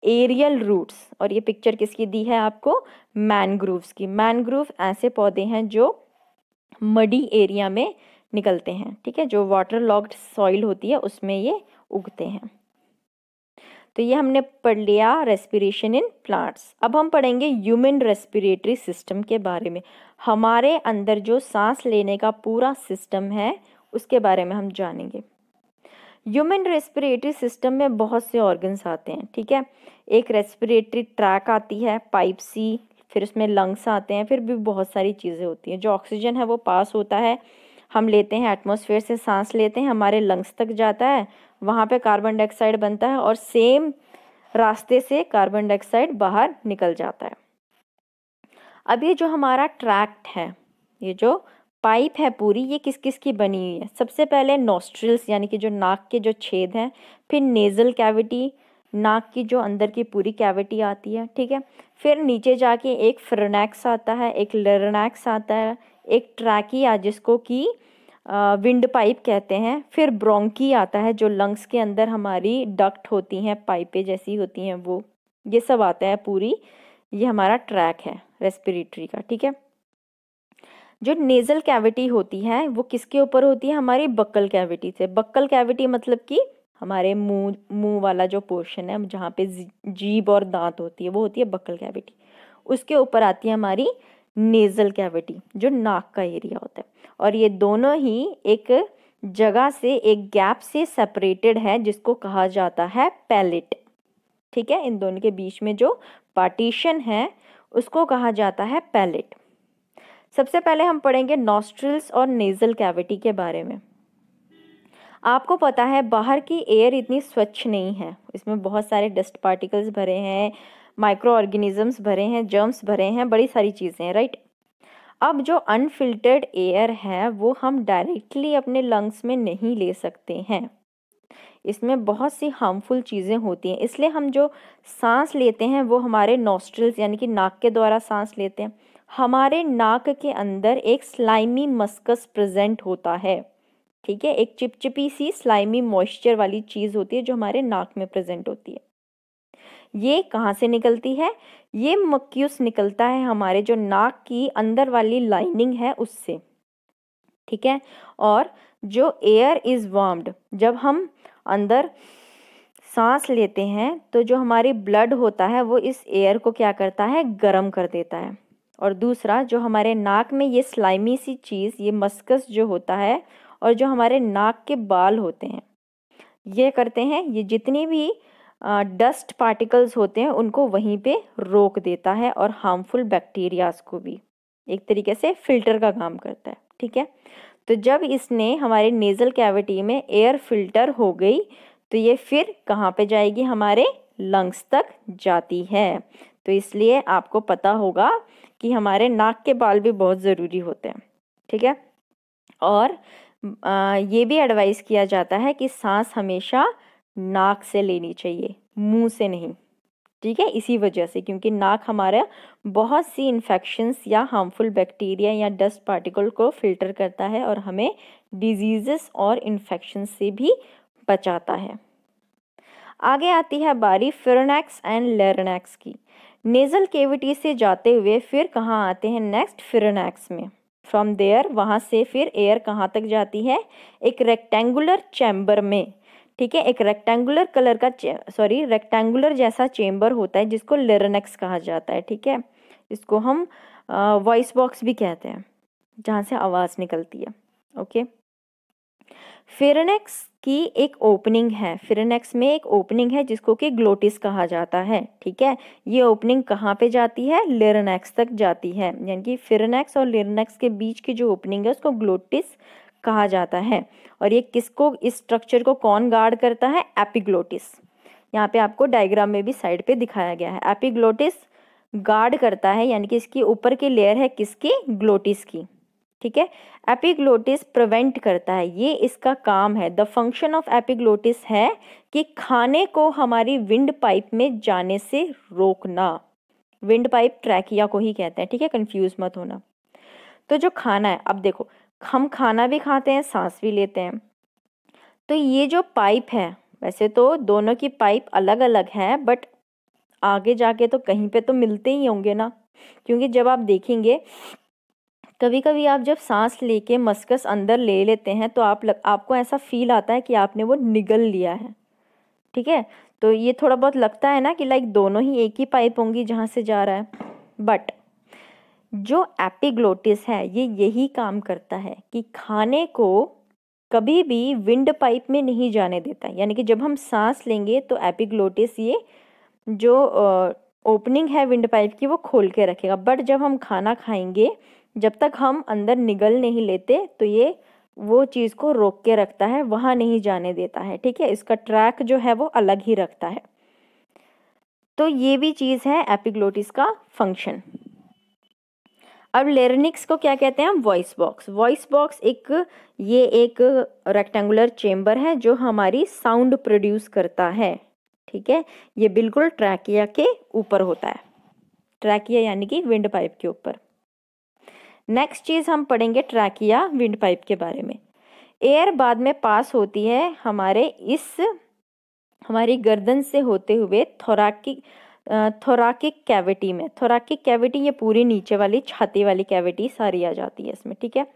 एरियल रूट्स। और ये पिक्चर किसकी दी है आपको, मैनग्रोव्स की। मैनग्रोव ऐसे पौधे हैं जो मडी एरिया में निकलते हैं, ठीक है, जो वाटर लॉक्ड सॉइल होती है उसमें ये उगते हैं। तो ये हमने पढ़ लिया रेस्पिरेशन इन प्लांट्स। अब हम पढ़ेंगे ह्यूमन रेस्पिरेटरी सिस्टम के बारे में। हमारे अंदर जो सांस लेने का पूरा सिस्टम है उसके बारे में हम जानेंगे। ह्यूमन रेस्पिरेटरी सिस्टम में बहुत से ऑर्गन्स आते हैं, ठीक है। एक रेस्पिरेटरी ट्रैक आती है, पाइप सी, फिर उसमें लंग्स आते हैं, फिर भी बहुत सारी चीज़ें होती हैं। जो ऑक्सीजन है वो पास होता है, हम लेते हैं एटमॉस्फेयर से, सांस लेते हैं, हमारे लंग्स तक जाता है, वहाँ पे कार्बन डाइऑक्साइड बनता है और सेम रास्ते से कार्बन डाइऑक्साइड बाहर निकल जाता है। अब ये जो हमारा ट्रैक्ट है, ये जो पाइप है पूरी, ये किस किस की बनी हुई है? सबसे पहले नॉस्ट्रिल्स यानी कि जो नाक के जो छेद हैं, फिर नेज़ल कैविटी, नाक की जो अंदर की पूरी कैविटी आती है, ठीक है। फिर नीचे जाके एक फ्रोनेक्स आता है, एक लैरिंक्स आता है, एक ट्रैकिया जिसको कि विंड पाइप कहते हैं, फिर ब्रोंकी आता है जो लंग्स के अंदर हमारी डक्ट होती हैं, पाइपें जैसी होती हैं वो, ये सब आता है पूरी, ये हमारा ट्रैक है रेस्पिरेटरी का, ठीक है। जो नेज़ल कैविटी होती है वो किसके ऊपर होती है? हमारी बक्कल कैविटी से। बक्कल कैविटी मतलब कि हमारे मुंह वाला जो पोर्शन है जहाँ पे जीभ और दांत होती है वो होती है बक्कल कैविटी। उसके ऊपर आती है हमारी नेज़ल कैविटी जो नाक का एरिया होता है, और ये दोनों ही एक जगह से, एक गैप से सेपरेटेड है जिसको कहा जाता है पैलेट, ठीक है। इन दोनों के बीच में जो पार्टीशन है उसको कहा जाता है पैलेट। सबसे पहले हम पढ़ेंगे नॉस्ट्रिल्स और नेज़ल कैविटी के बारे में। आपको पता है बाहर की एयर इतनी स्वच्छ नहीं है, इसमें बहुत सारे डस्ट पार्टिकल्स भरे हैं, माइक्रो ऑर्गेनिजम्स भरे हैं, जर्म्स भरे हैं, बड़ी सारी चीज़ें हैं, राइट। अब जो अनफिल्टर्ड एयर है वो हम डायरेक्टली अपने लंग्स में नहीं ले सकते हैं, इसमें बहुत सी हार्मफुल चीज़ें होती हैं, इसलिए हम जो सांस लेते हैं वो हमारे नॉस्ट्रिल्स यानी कि नाक के द्वारा सांस लेते हैं। हमारे नाक के अंदर एक स्लाइमी मस्कस प्रेजेंट होता है, ठीक है, एक चिपचिपी सी स्लाइमी मॉइस्चर वाली चीज़ होती है जो हमारे नाक में प्रेजेंट होती है। ये कहाँ से निकलती है? ये मक्यूस निकलता है हमारे जो नाक की अंदर वाली लाइनिंग है उससे, ठीक है। और जो एयर इज़ वार्म्ड, जब हम अंदर सांस लेते हैं तो जो हमारी ब्लड होता है वो इस एयर को क्या करता है? गर्म कर देता है। और दूसरा, जो हमारे नाक में ये स्लाइमी सी चीज़, ये मस्कस जो होता है, और जो हमारे नाक के बाल होते हैं, ये करते हैं, ये जितनी भी डस्ट पार्टिकल्स होते हैं उनको वहीं पे रोक देता है, और हार्मफुल बैक्टीरियाज को भी एक तरीके से फिल्टर का काम करता है, ठीक है। तो जब इसने हमारे नेज़ल कैविटी में एयर फिल्टर हो गई तो ये फिर कहाँ पे जाएगी? हमारे लंग्स तक जाती है। तो इसलिए आपको पता होगा कि हमारे नाक के बाल भी बहुत ज़रूरी होते हैं, ठीक है। और ये भी एडवाइस किया जाता है कि सांस हमेशा नाक से लेनी चाहिए, मुंह से नहीं, ठीक है। इसी वजह से, क्योंकि नाक हमारा बहुत सी इन्फेक्शंस या हार्मफुल बैक्टीरिया या डस्ट पार्टिकल को फिल्टर करता है और हमें डिजीजेस और इन्फेक्शन से भी बचाता है। आगे आती है बारी फिरोनेक्स एंड लैरिंक्स की। नेज़ल कैविटी से जाते हुए फिर कहाँ आते हैं? नेक्स्ट फिरोनेक्स में। फ्रॉम देयर, वहाँ से फिर एयर कहाँ तक जाती है? एक रेक्टेंगुलर चैम्बर में, ठीक है। एक रेक्टेंगुलर कलर का रेक्टेंगुलर जैसा चेम्बर होता है जिसको लैरिंक्स कहा जाता है, ठीक है। इसको हम वॉइस बॉक्स भी कहते हैं, जहाँ से आवाज़ निकलती है, ओके। फिरोनेक्स की एक ओपनिंग है, फिरोनेक्स में एक ओपनिंग है जिसको कि ग्लोटिस कहा जाता है, ठीक है। ये ओपनिंग कहाँ पे जाती है? लैरिंक्स तक जाती है, यानी कि फिरोनेक्स और लैरिंक्स के बीच की जो ओपनिंग है उसको ग्लोटिस कहा जाता है। और ये किसको, इस स्ट्रक्चर को कौन गार्ड करता है? एपिग्लोटिस। यहाँ पे आपको डायग्राम में भी साइड पे दिखाया गया है, एपिग्लोटिस गार्ड करता है, यानी कि इसकी ऊपर की लेयर है किसकी? ग्लोटिस की, ठीक है। एपिग्लोटिस प्रिवेंट करता है, ये इसका काम है। द फंक्शन ऑफ एपिग्लोटिस है कि खाने को हमारी विंड पाइप में जाने से रोकना। विंड पाइप ट्रैकिया को ही कहते हैं, ठीक है, कंफ्यूज मत होना। तो जो खाना है, अब देखो, हम खाना भी खाते हैं, सांस भी लेते हैं, तो ये जो पाइप है, वैसे तो दोनों की पाइप अलग अलग है, बट आगे जाके तो कहीं पे तो मिलते ही होंगे ना, क्योंकि जब आप देखेंगे कभी कभी आप जब सांस लेके मस्कस अंदर ले लेते हैं तो आपको ऐसा फील आता है कि आपने वो निगल लिया है, ठीक है। तो ये थोड़ा बहुत लगता है ना कि लाइक दोनों ही एक ही पाइप होंगी जहाँ से जा रहा है, बट जो एपिग्लोटिस है ये यही काम करता है कि खाने को कभी भी विंड पाइप में नहीं जाने देता, यानी कि जब हम सांस लेंगे तो एपिग्लोटिस ये जो ओपनिंग है विंड पाइप की वो खोल के रखेगा, बट जब हम खाना खाएंगे, जब तक हम अंदर निगल नहीं लेते तो ये वो चीज़ को रोक के रखता है, वहाँ नहीं जाने देता है, ठीक है। इसका ट्रैक जो है वो अलग ही रखता है। तो ये भी चीज़ है एपिग्लोटिस का फंक्शन। अब लेरिंक्स को क्या कहते हैं हम? Voice box. वॉइस बॉक्स एक रेक्टेंगुलर चेम्बर है जो हमारी साउंड प्रोड्यूस करता है, ठीक है। ये बिल्कुल ट्रैकिया के ऊपर होता है, ट्रैकिया यानी कि विंड पाइप के ऊपर। नेक्स्ट चीज़ हम पढ़ेंगे ट्रैकिया विंड पाइप के बारे में। एयर बाद में पास होती है हमारी गर्दन से होते हुए थोराकिक कैविटी में। थोराकिक कैविटी ये पूरी नीचे वाली छाती वाली कैविटी सारी आ जाती है इसमें, ठीक है।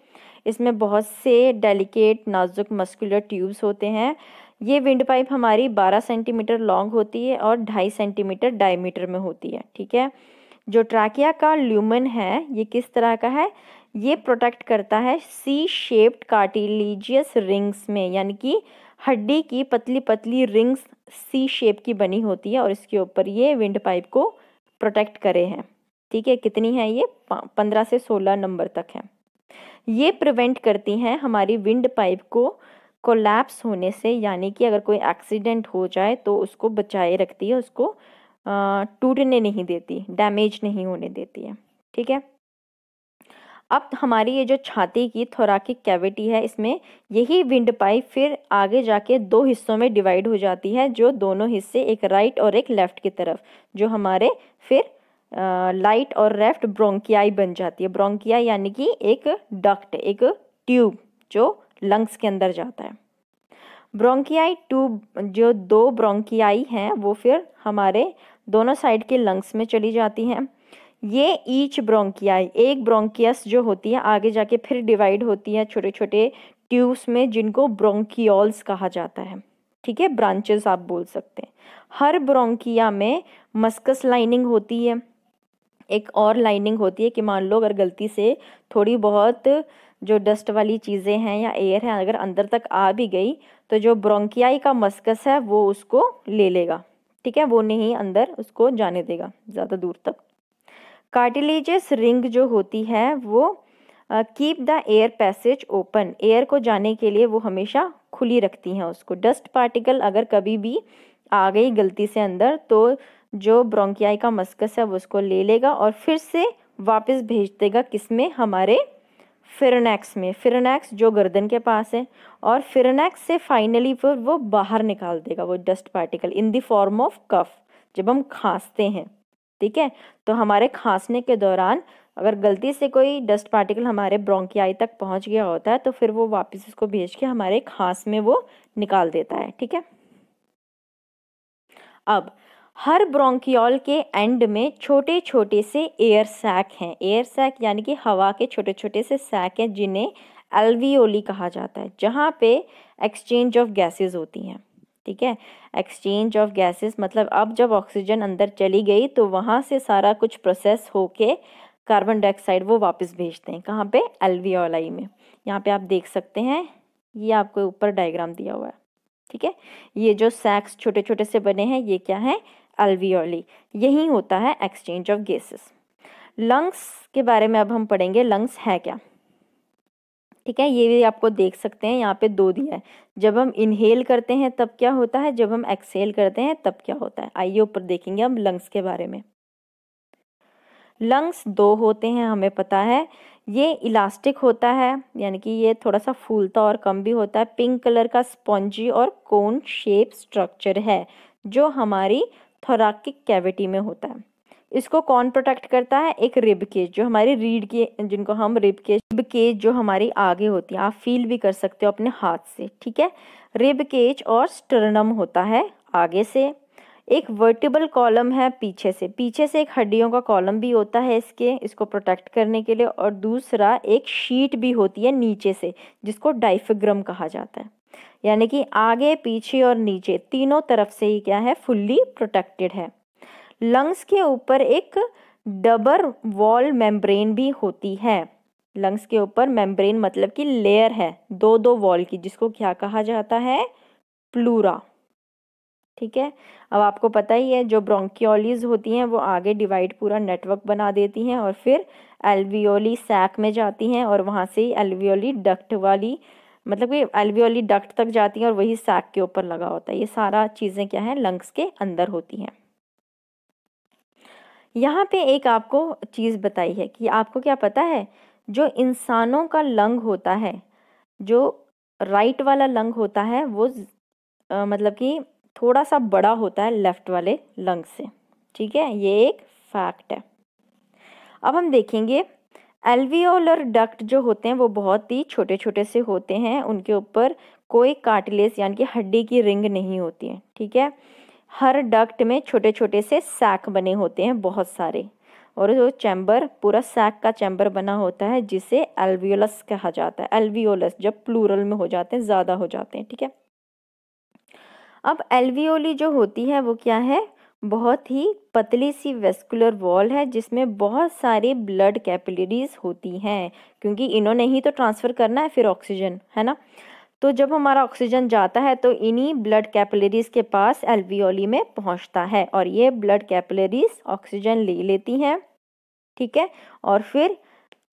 इसमें बहुत से डेलिकेट नाजुक मस्कुलर ट्यूब्स होते हैं। ये विंड पाइप हमारी 12 सेंटीमीटर लॉन्ग होती है और 2.5 सेंटीमीटर डायमीटर में होती है, ठीक है। जो ट्रैकिया का ल्यूमन है ये किस तरह का है? ये प्रोटेक्ट करता है सी शेप्ड कार्टिलेजियस रिंग्स में, यानी कि हड्डी की पतली पतली रिंग्स सी शेप की बनी होती है और इसके ऊपर ये विंड पाइप को प्रोटेक्ट करे हैं, ठीक है। कितनी है ये? 15 से 16 नंबर तक है। ये प्रिवेंट करती हैं हमारी विंड पाइप को कोलैप्स होने से, यानी कि अगर कोई एक्सीडेंट हो जाए तो उसको बचाए रखती है, उसको टूटने नहीं देती, डैमेज नहीं होने देती है, ठीक है। अब हमारी ये जो छाती की थोराकिक कैविटी है इसमें यही विंड पाइप फिर आगे जाके 2 हिस्सों में डिवाइड हो जाती है, जो दोनों हिस्से एक राइट और एक लेफ्ट की तरफ, जो हमारे फिर राइट और लेफ्ट ब्रोंकियाई बन जाती है। ब्रोंकियाई यानी कि एक डक्ट, एक ट्यूब जो लंग्स के अंदर जाता है। ब्रोंकियाई ट्यूब, जो 2 ब्रोंकियाई हैं वो फिर हमारे दोनों साइड के लंग्स में चली जाती हैं। ये ईच ब्रोंकियाई, एक ब्रोंकियस जो होती है आगे जाके फिर डिवाइड होती है छोटे छोटे ट्यूब्स में, जिनको ब्रोंकियोल्स कहा जाता है, ठीक है। ब्रांचेस आप बोल सकते हैं। हर ब्रोंकिया में मस्कस लाइनिंग होती है। एक और लाइनिंग होती है कि मान लो अगर गलती से थोड़ी बहुत जो डस्ट वाली चीज़ें हैं या एयर है अगर अंदर तक आ भी गई तो जो ब्रोंकियाई का मस्कस है वो उसको ले लेगा, ठीक है, वो नहीं अंदर उसको जाने देगा ज़्यादा दूर तक। कार्टिलेजस रिंग जो होती है वो keep the air passage open, air को जाने के लिए वो हमेशा खुली रखती हैं उसको। डस्ट पार्टिकल अगर कभी भी आ गई गलती से अंदर तो जो ब्रोंकियाई का मस्कस है वो उसको ले लेगा और फिर से वापस भेज देगा किसमें? हमारे फिरोनेक्स में। फिरोनेक्स जो गर्दन के पास है, और फिरोनेक्स से फाइनली फिर वो बाहर निकाल देगा वो dust particle in the form of cough, जब हम खांसते हैं, ठीक है। तो हमारे खांसने के दौरान अगर गलती से कोई डस्ट पार्टिकल हमारे ब्रोंकियाई तक पहुंच गया होता है तो फिर वो वापस इसको भेज के हमारे खांस में वो निकाल देता है, ठीक है। अब हर ब्रोंकियोल के एंड में छोटे छोटे से एयर सैक हैं। एयर सैक यानी कि हवा के छोटे छोटे से सैक हैं जिन्हें एल्वियोली कहा जाता है, जहाँ पे एक्सचेंज ऑफ गैसेस होती हैं, ठीक है। एक्सचेंज ऑफ गैसेस मतलब अब जब ऑक्सीजन अंदर चली गई तो वहाँ से सारा कुछ प्रोसेस होके कार्बन डाइऑक्साइड वो वापस भेजते हैं कहाँ पे? एल्वियोलाई में। यहाँ पे आप देख सकते हैं, ये आपको ऊपर डायग्राम दिया हुआ है, ठीक है। ये जो सैक्स छोटे छोटे से बने हैं ये क्या है? एल्वियोली। यही होता है एक्सचेंज ऑफ गैसेस। लंग्स के बारे में अब हम पढ़ेंगे, लंग्स है क्या, ठीक है। ये भी आपको देख सकते हैं, यहाँ पे 2 दिया है। जब हम इनहेल करते हैं तब क्या होता है, जब हम एक्सहेल करते हैं तब क्या होता है। आइए ऊपर देखेंगे हम लंग्स के बारे में। लंग्स 2 होते हैं, हमें पता है। ये इलास्टिक होता है, यानी कि ये थोड़ा सा फूलता और कम भी होता है। पिंक कलर का स्पॉन्जी और कोन शेप स्ट्रक्चर है जो हमारी थोराकिक कैविटी में होता है। इसको कौन प्रोटेक्ट करता है? एक रिब केज, जो हमारी रीढ़ के, जिनको हम रिब केज जो हमारी आगे होती है, आप फील भी कर सकते हो अपने हाथ से, ठीक है। रिब केज और स्टर्नम होता है आगे से। एक वर्टिबल कॉलम है पीछे से एक हड्डियों का कॉलम भी होता है इसको प्रोटेक्ट करने के लिए, और दूसरा एक शीट भी होती है नीचे से जिसको डायफ्राम कहा जाता है। यानी कि आगे पीछे और नीचे तीनों तरफ से ही क्या है? फुल्ली प्रोटेक्टेड है। लंग्स के ऊपर एक डबल वॉल मेम्ब्रेन भी होती है। लंग्स के ऊपर मेम्ब्रेन मतलब कि लेयर है 2 वॉल की, जिसको क्या कहा जाता है? प्लूरा, ठीक है। अब आपको पता ही है जो ब्रोंकियोलीज होती हैं वो आगे डिवाइड पूरा नेटवर्क बना देती हैं और फिर एल्वियोली सैक में जाती हैं और वहाँ से एल्वियोली डक्ट वाली, मतलब कि एल्वियोली डक्ट तक जाती हैं और वही सैक के ऊपर लगा होता है। ये सारा चीज़ें क्या है? लंग्स के अंदर होती हैं। यहाँ पे एक आपको चीज़ बताई है कि आपको क्या पता है, जो इंसानों का लंग होता है, जो राइट वाला लंग होता है वो मतलब कि थोड़ा सा बड़ा होता है लेफ्ट वाले लंग से। ठीक है, ये एक फैक्ट है। अब हम देखेंगे एल्वियोलर डक्ट जो होते हैं वो बहुत ही छोटे छोटे से होते हैं, उनके ऊपर कोई कार्टिलेज यानी कि हड्डी की रिंग नहीं होती है। ठीक है, हर डक्ट में छोटे छोटे से सैक बने होते हैं बहुत सारे, और जो चैम्बर पूरा सैक का चैम्बर बना होता है जिसे एल्वियोलस कहा जाता है। एल्वियोलस जब प्लूरल में हो जाते हैं, ज़्यादा हो जाते हैं। ठीक है, अब एल्वियोली जो होती है वो क्या है, बहुत ही पतली सी वेस्कुलर वॉल है जिसमें बहुत सारे ब्लड कैपिलरीज होती हैं, क्योंकि इन्होंने ही तो ट्रांसफ़र करना है फिर ऑक्सीजन, है ना। तो जब हमारा ऑक्सीजन जाता है तो इन्हीं ब्लड कैपिलरीज के पास एल्वियोली में पहुंचता है, और ये ब्लड कैपिलरीज ऑक्सीजन ले लेती हैं। ठीक है, और फिर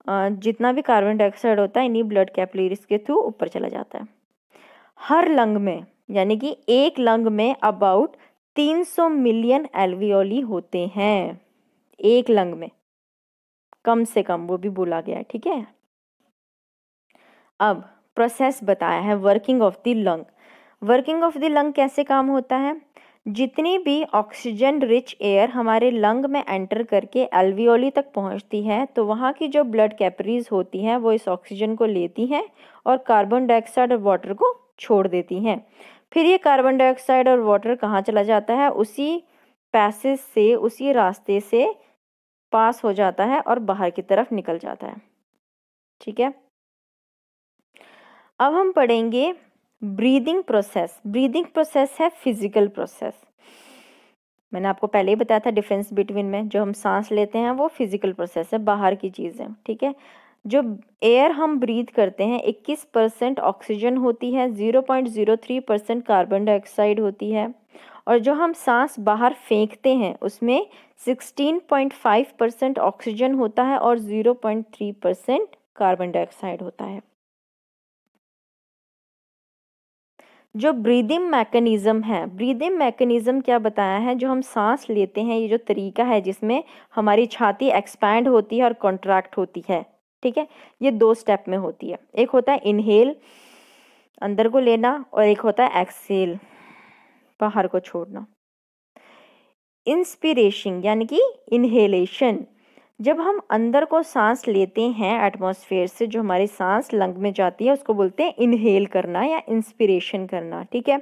जितना भी कार्बन डाइऑक्साइड होता है इन्हीं ब्लड कैपिलरीज के थ्रू ऊपर चला जाता है। हर लंग में, यानी कि एक लंग में अबाउट 300 मिलियन एल्वियोली होते हैं, एक लंग में कम से कम, वो भी बोला गया है। ठीक है, अब प्रोसेस बताया है working of the lung. Working of the lung कैसे काम होता है, जितनी भी ऑक्सीजन रिच एयर हमारे लंग में एंटर करके एल्वियोली तक पहुंचती है तो वहाँ की जो ब्लड कैपिलरीज होती हैं वो इस ऑक्सीजन को लेती हैं और कार्बन डाइऑक्साइड और वाटर को छोड़ देती हैं। फिर ये कार्बन डाइऑक्साइड और वाटर कहाँ चला जाता है, उसी पैसेज से, उसी रास्ते से पास हो जाता है और बाहर की तरफ निकल जाता है। ठीक है, अब हम पढ़ेंगे ब्रीदिंग प्रोसेस। ब्रीदिंग प्रोसेस है फिजिकल प्रोसेस। मैंने आपको पहले ही बताया था डिफरेंस बिटवीन में, जो हम सांस लेते हैं वो फिजिकल प्रोसेस है, बाहर की चीज़ है। ठीक है, जो एयर हम ब्रीथ करते हैं 21% ऑक्सीजन होती है, 0.03% कार्बन डाइऑक्साइड होती है, और जो हम सांस बाहर फेंकते हैं उसमें 16.5% ऑक्सीजन होता है और 0.3% कार्बन डाइऑक्साइड होता है। जो ब्रीदिंग मैकेनिज्म है, ब्रीदिंग मैकेनिज्म क्या बताया है, जो हम सांस लेते हैं, ये जो तरीका है जिसमें हमारी छाती एक्सपैंड होती है और कॉन्ट्रैक्ट होती है। ठीक है, ये 2 स्टेप में होती है। एक होता है इनहेल, अंदर को लेना, और एक होता है एक्सहेल, बाहर को छोड़ना। इंस्पिरेशन यानी कि इनहेलेशन, जब हम अंदर को सांस लेते हैं एटमॉस्फेयर से, जो हमारी सांस लंग में जाती है उसको बोलते हैं इनहेल करना या इंस्पिरेशन करना। ठीक है,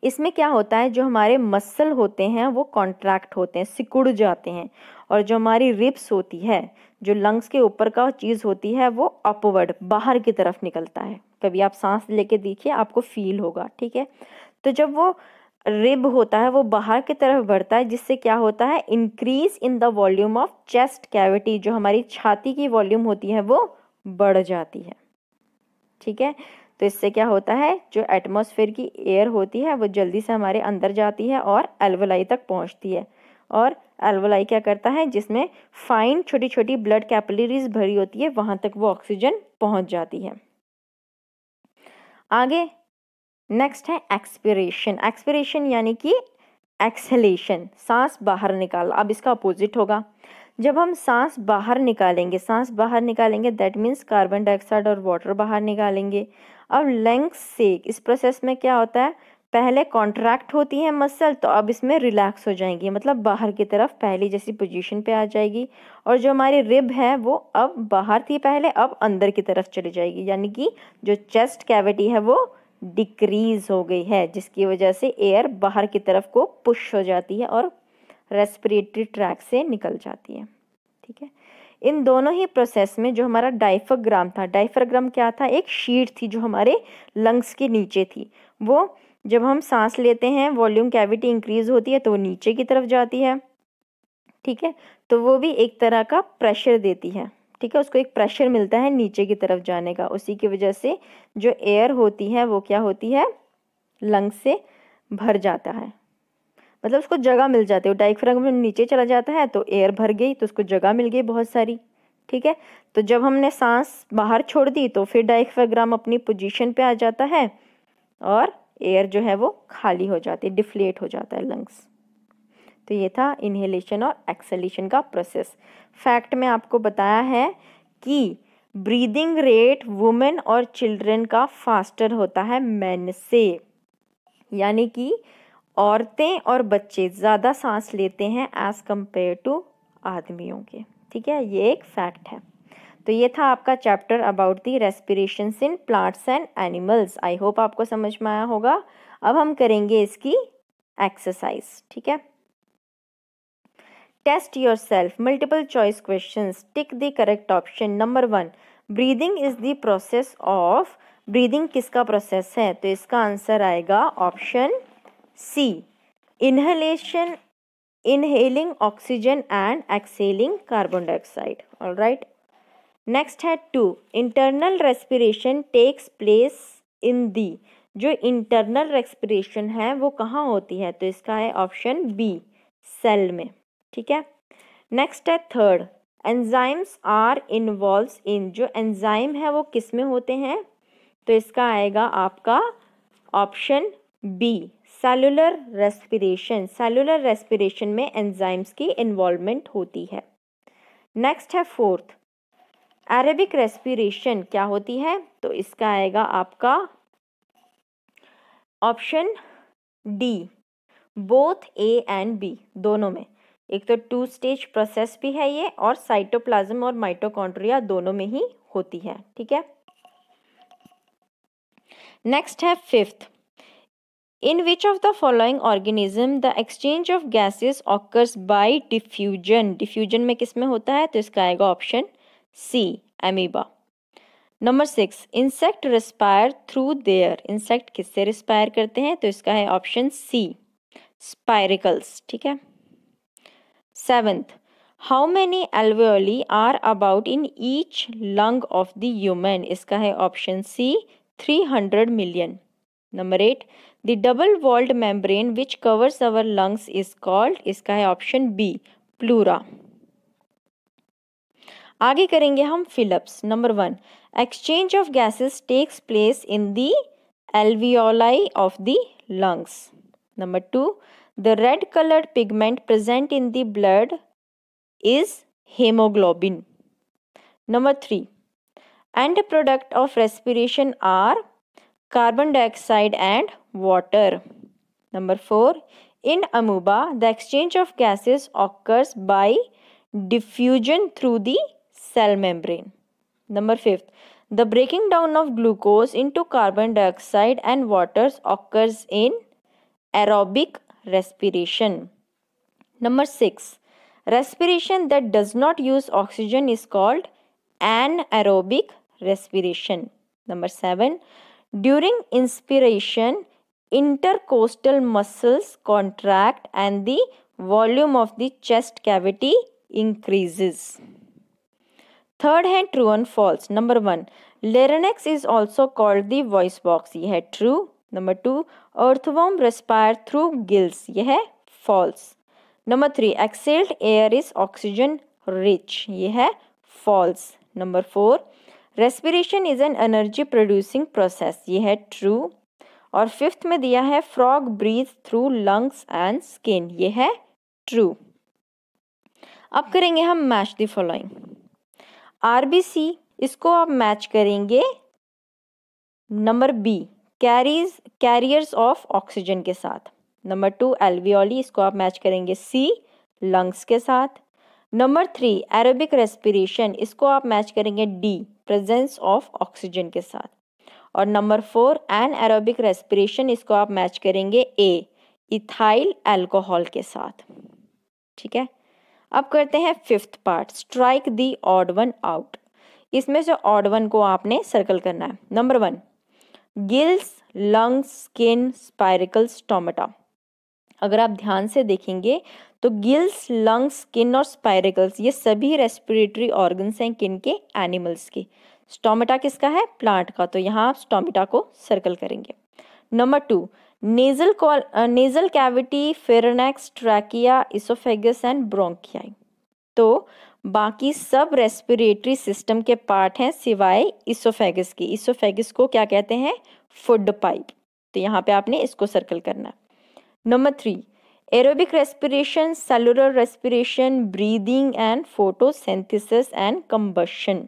इसमें क्या होता है, जो हमारे मसल होते हैं वो कॉन्ट्रैक्ट होते हैं, सिकुड़ जाते हैं, और जो हमारी रिब्स होती है, जो लंग्स के ऊपर का चीज़ होती है, वो अपवर्ड बाहर की तरफ निकलता है। कभी आप सांस लेके देखिए, आपको फील होगा। ठीक है, तो जब वो रिब होता है वो बाहर की तरफ बढ़ता है, जिससे क्या होता है, increase in the volume of chest cavity, जो हमारी छाती की वॉल्यूम होती है वो बढ़ जाती है। ठीक है, तो इससे क्या होता है, जो एटमॉस्फेयर की एयर होती है वो जल्दी से हमारे अंदर जाती है और एल्वोलाई तक पहुंचती है, और एल्वोलाई क्या करता है, जिसमें फाइन छोटी छोटी ब्लड कैपिलरीज भरी होती है, वहां तक वो ऑक्सीजन पहुंच जाती है। आगे नेक्स्ट है एक्सपिरेशन। एक्सपिरेशन यानी कि एक्सहेलेशन, सांस बाहर निकालना। अब इसका अपोजिट होगा, जब हम सांस बाहर निकालेंगे दैट मीन्स कार्बन डाइऑक्साइड और वाटर बाहर निकालेंगे। अब लंग्स से इस प्रोसेस में क्या होता है, पहले कॉन्ट्रैक्ट होती है मसल, तो अब इसमें रिलैक्स हो जाएंगी, मतलब बाहर की तरफ पहली जैसी पोजीशन पे आ जाएगी, और जो हमारी रिब है वो अब बाहर थी पहले, अब अंदर की तरफ चली जाएगी, यानी कि जो चेस्ट कैविटी है वो डिक्रीज हो गई है, जिसकी वजह से एयर बाहर की तरफ को पुश हो जाती है और रेस्पिरेटरी ट्रैक से निकल जाती है। ठीक है, इन दोनों ही प्रोसेस में जो हमारा डायफ्राम था, डायफ्राम क्या था, एक शीट थी जो हमारे लंग्स के नीचे थी, वो जब हम सांस लेते हैं वॉल्यूम कैविटी इंक्रीज होती है तो वो नीचे की तरफ जाती है। ठीक है, तो वो भी एक तरह का प्रेशर देती है। ठीक है, उसको एक प्रेशर मिलता है नीचे की तरफ जाने का, उसी की वजह से जो एयर होती है वो क्या होती है, लंग्स से भर जाता है, मतलब उसको जगह मिल जाती है। डायफ्राम नीचे चला जाता है तो एयर भर गई, तो उसको जगह मिल गई बहुत सारी। ठीक है, तो जब हमने सांस बाहर छोड़ दी तो फिर डायफ्राम अपनी पोजीशन पे आ जाता है और एयर जो है वो खाली हो जाती है, डिफ्लेट हो जाता है लंग्स। तो ये था इनहेलेशन और एक्सहेलेशन का प्रोसेस। फैक्ट में आपको बताया है कि ब्रीदिंग रेट वुमेन और चिल्ड्रन का फास्टर होता है मेन से, यानी कि औरतें और बच्चे ज़्यादा सांस लेते हैं एज कंपेयर टू आदमियों के। ठीक है, ये एक फैक्ट है। तो ये था आपका chapter about the respirations in plants and animals. I hope आपको समझ में आया होगा। अब हम करेंगे इसकी एक्सरसाइज। ठीक है, test your self, multiple choice questions, tick the correct option. Number 1, breathing is the process of, breathing किसका प्रोसेस है? तो इसका आंसर आएगा option C, inhalation, inhaling oxygen and exhaling carbon dioxide. Alright, next है 2, internal respiration takes place in the, जो इंटरनल रेस्पिरेशन है वो कहाँ होती है? तो इसका है ऑप्शन बी, सेल में। ठीक है, नेक्स्ट है 3rd, एंजाइम्स आर इन्वॉल्व्स इन, जो एंजाइम है वो किस में होते हैं? तो इसका आएगा आपका ऑप्शन बी, सेलुलर रेस्पिरेशन। सेलुलर रेस्पिरेशन में एंजाइम्स की इन्वॉल्वमेंट होती है। नेक्स्ट है 4th, एरोबिक रेस्पिरेशन क्या होती है? तो इसका आएगा आपका option D, both A and B, दोनों में। एक तो 2 स्टेज प्रोसेस भी है ये, और साइटोप्लाज्म और माइटोकॉन्ड्रिया दोनों में ही होती है। ठीक है, नेक्स्ट है 5th, in which of the following organism the exchange of gases occurs by diffusion. Diffusion में किस में होता है? तो इसका आएगा option C, amoeba. Number 6, insect respire through their, insect किससे रिस्पायर करते हैं? तो इसका है ऑप्शन सी, स्पाइरिकल्स। ठीक है, 7th, how many alveoli are about in each lung of the human? इसका है option C, 300 million. Number 8, the double walled membrane which covers our lungs is called, इसका है ऑप्शन बी, प्लूरा। आगे करेंगे हम fill ups. Number 1, exchange of gases takes place in the alveoli of the lungs. Number 2, the red colored pigment present in the blood is hemoglobin. Number 3, end product of respiration are carbon dioxide and water. Number 4, in amoeba the exchange of gases occurs by diffusion through the cell membrane. Number 5, the breaking down of glucose into carbon dioxide and water occurs in aerobic respiration. Number 6, respiration that does not use oxygen is called anaerobic respiration. Number 7, during inspiration, intercostal muscles contract and the volume of the chest cavity increases. Third है true and false. Number 1, larynx is also called the voice box, यह है true. Number 2, earthworm respire through gills, यह है false. Number 3, exhaled air is oxygen rich, यह है false. Number 4, respiration is an energy producing process, यह है ट्रू। और 5th में दिया है frog breathe through lungs and skin, यह है ट्रू। अब करेंगे हम मैच द फॉलोइंग। आरबीसी, इसको आप मैच करेंगे number B, carriers of oxygen के साथ। नंबर 2, एल्वियोली, इसको आप मैच करेंगे सी, लंग्स के साथ। नंबर 3, एरोबिक रेस्पिरेशन, इसको आप मैच करेंगे डी, प्रेजेंस ऑफ ऑक्सीजन के साथ। और नंबर 4, एनाएरोबिक रेस्पिरेशन, इसको आप मैच करेंगे ए, इथाइल अल्कोहल के साथ। ठीक है, अब करते हैं 5th part, strike the odd one out. इसमें से ऑड वन को आपने सर्कल करना है। Number 1, gills, lungs, skin, spiracles, stomata. अगर आप ध्यान से देखेंगे तो गिल्स, लंग्स, स्किन और स्पाइरिकल्स ये सभी रेस्पिरेटरी ऑर्गन्स हैं किनके? एनिमल्स के। स्टोमेटा किसका है? प्लांट का, तो यहाँ आप स्टोमेटा को सर्कल करेंगे। Number 2, nasal cavity, pharynx, trachea, oesophagus and bronchi. तो बाकी सब रेस्पिरेटरी सिस्टम के पार्ट हैं सिवाय इसोफेगस की। इसोफेगस को क्या कहते हैं? Food pipe. तो यहाँ पे आपने इसको सर्कल करना है। नंबर 3, एरोबिक रेस्पिरेशन, सेलुलर respiration, breathing and photosynthesis and combustion.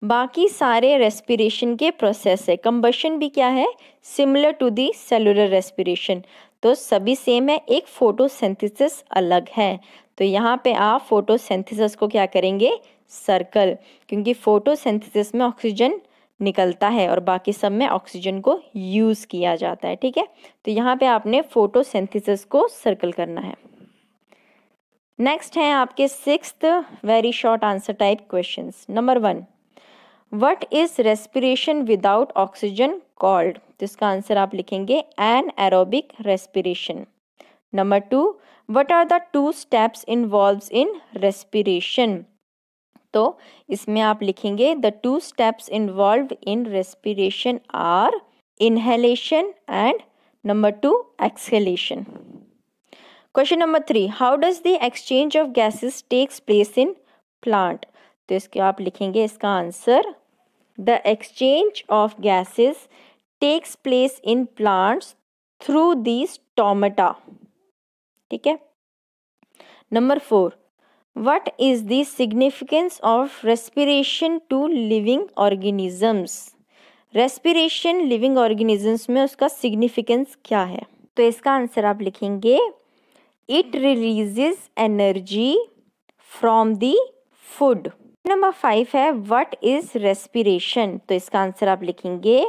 बाकी सारे रेस्पिरेशन के प्रोसेस है। कंबशन भी क्या है? Similar to the cellular respiration, तो सभी सेम है, एक फोटोसिंथेसिस अलग है। तो यहाँ पे आप फोटोसिंथेसिस को क्या करेंगे? सर्कल, क्योंकि फोटोसिंथेसिस में ऑक्सीजन निकलता है और बाकी सब में ऑक्सीजन को यूज़ किया जाता है। ठीक है, तो यहाँ पे आपने फोटोसिंथेसिस को सर्कल करना है। नेक्स्ट है आपके 6th very short answer type questions. Number 1, what is respiration without oxygen called? तो इसका आंसर आप लिखेंगे anaerobic respiration. Number 2, what are the 2 steps involves in respiration? तो इसमें आप लिखेंगे the 2 steps involved in respiration are inhalation and number 2 exhalation. Question number 3, how does the exchange of gases takes place in plant? तो इसके आप लिखेंगे इसका answer the exchange of gases takes place in plants through the stomata. ठीक है। Number 4, what is the significance of respiration to living organisms? Respiration living organisms में उसका सिग्निफिकेंस क्या है? तो इसका आंसर आप लिखेंगे it releases energy from the food. Number 5 है व्हाट इज रेस्पिरेशन? तो इसका आंसर आप लिखेंगे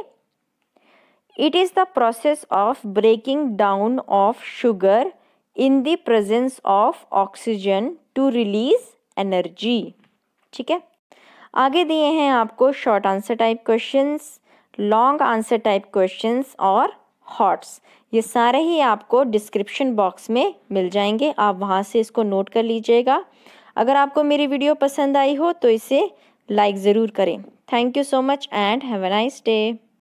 it is the process of breaking down of sugar in the presence of oxygen to release energy. ठीक है, आगे दिए हैं आपको short answer type questions, long answer type questions और हॉट्स। ये सारे ही आपको डिस्क्रिप्शन बॉक्स में मिल जाएंगे, आप वहाँ से इसको नोट कर लीजिएगा। अगर आपको मेरी वीडियो पसंद आई हो तो इसे लाइक ज़रूर करें। Thank you so much and have a nice day.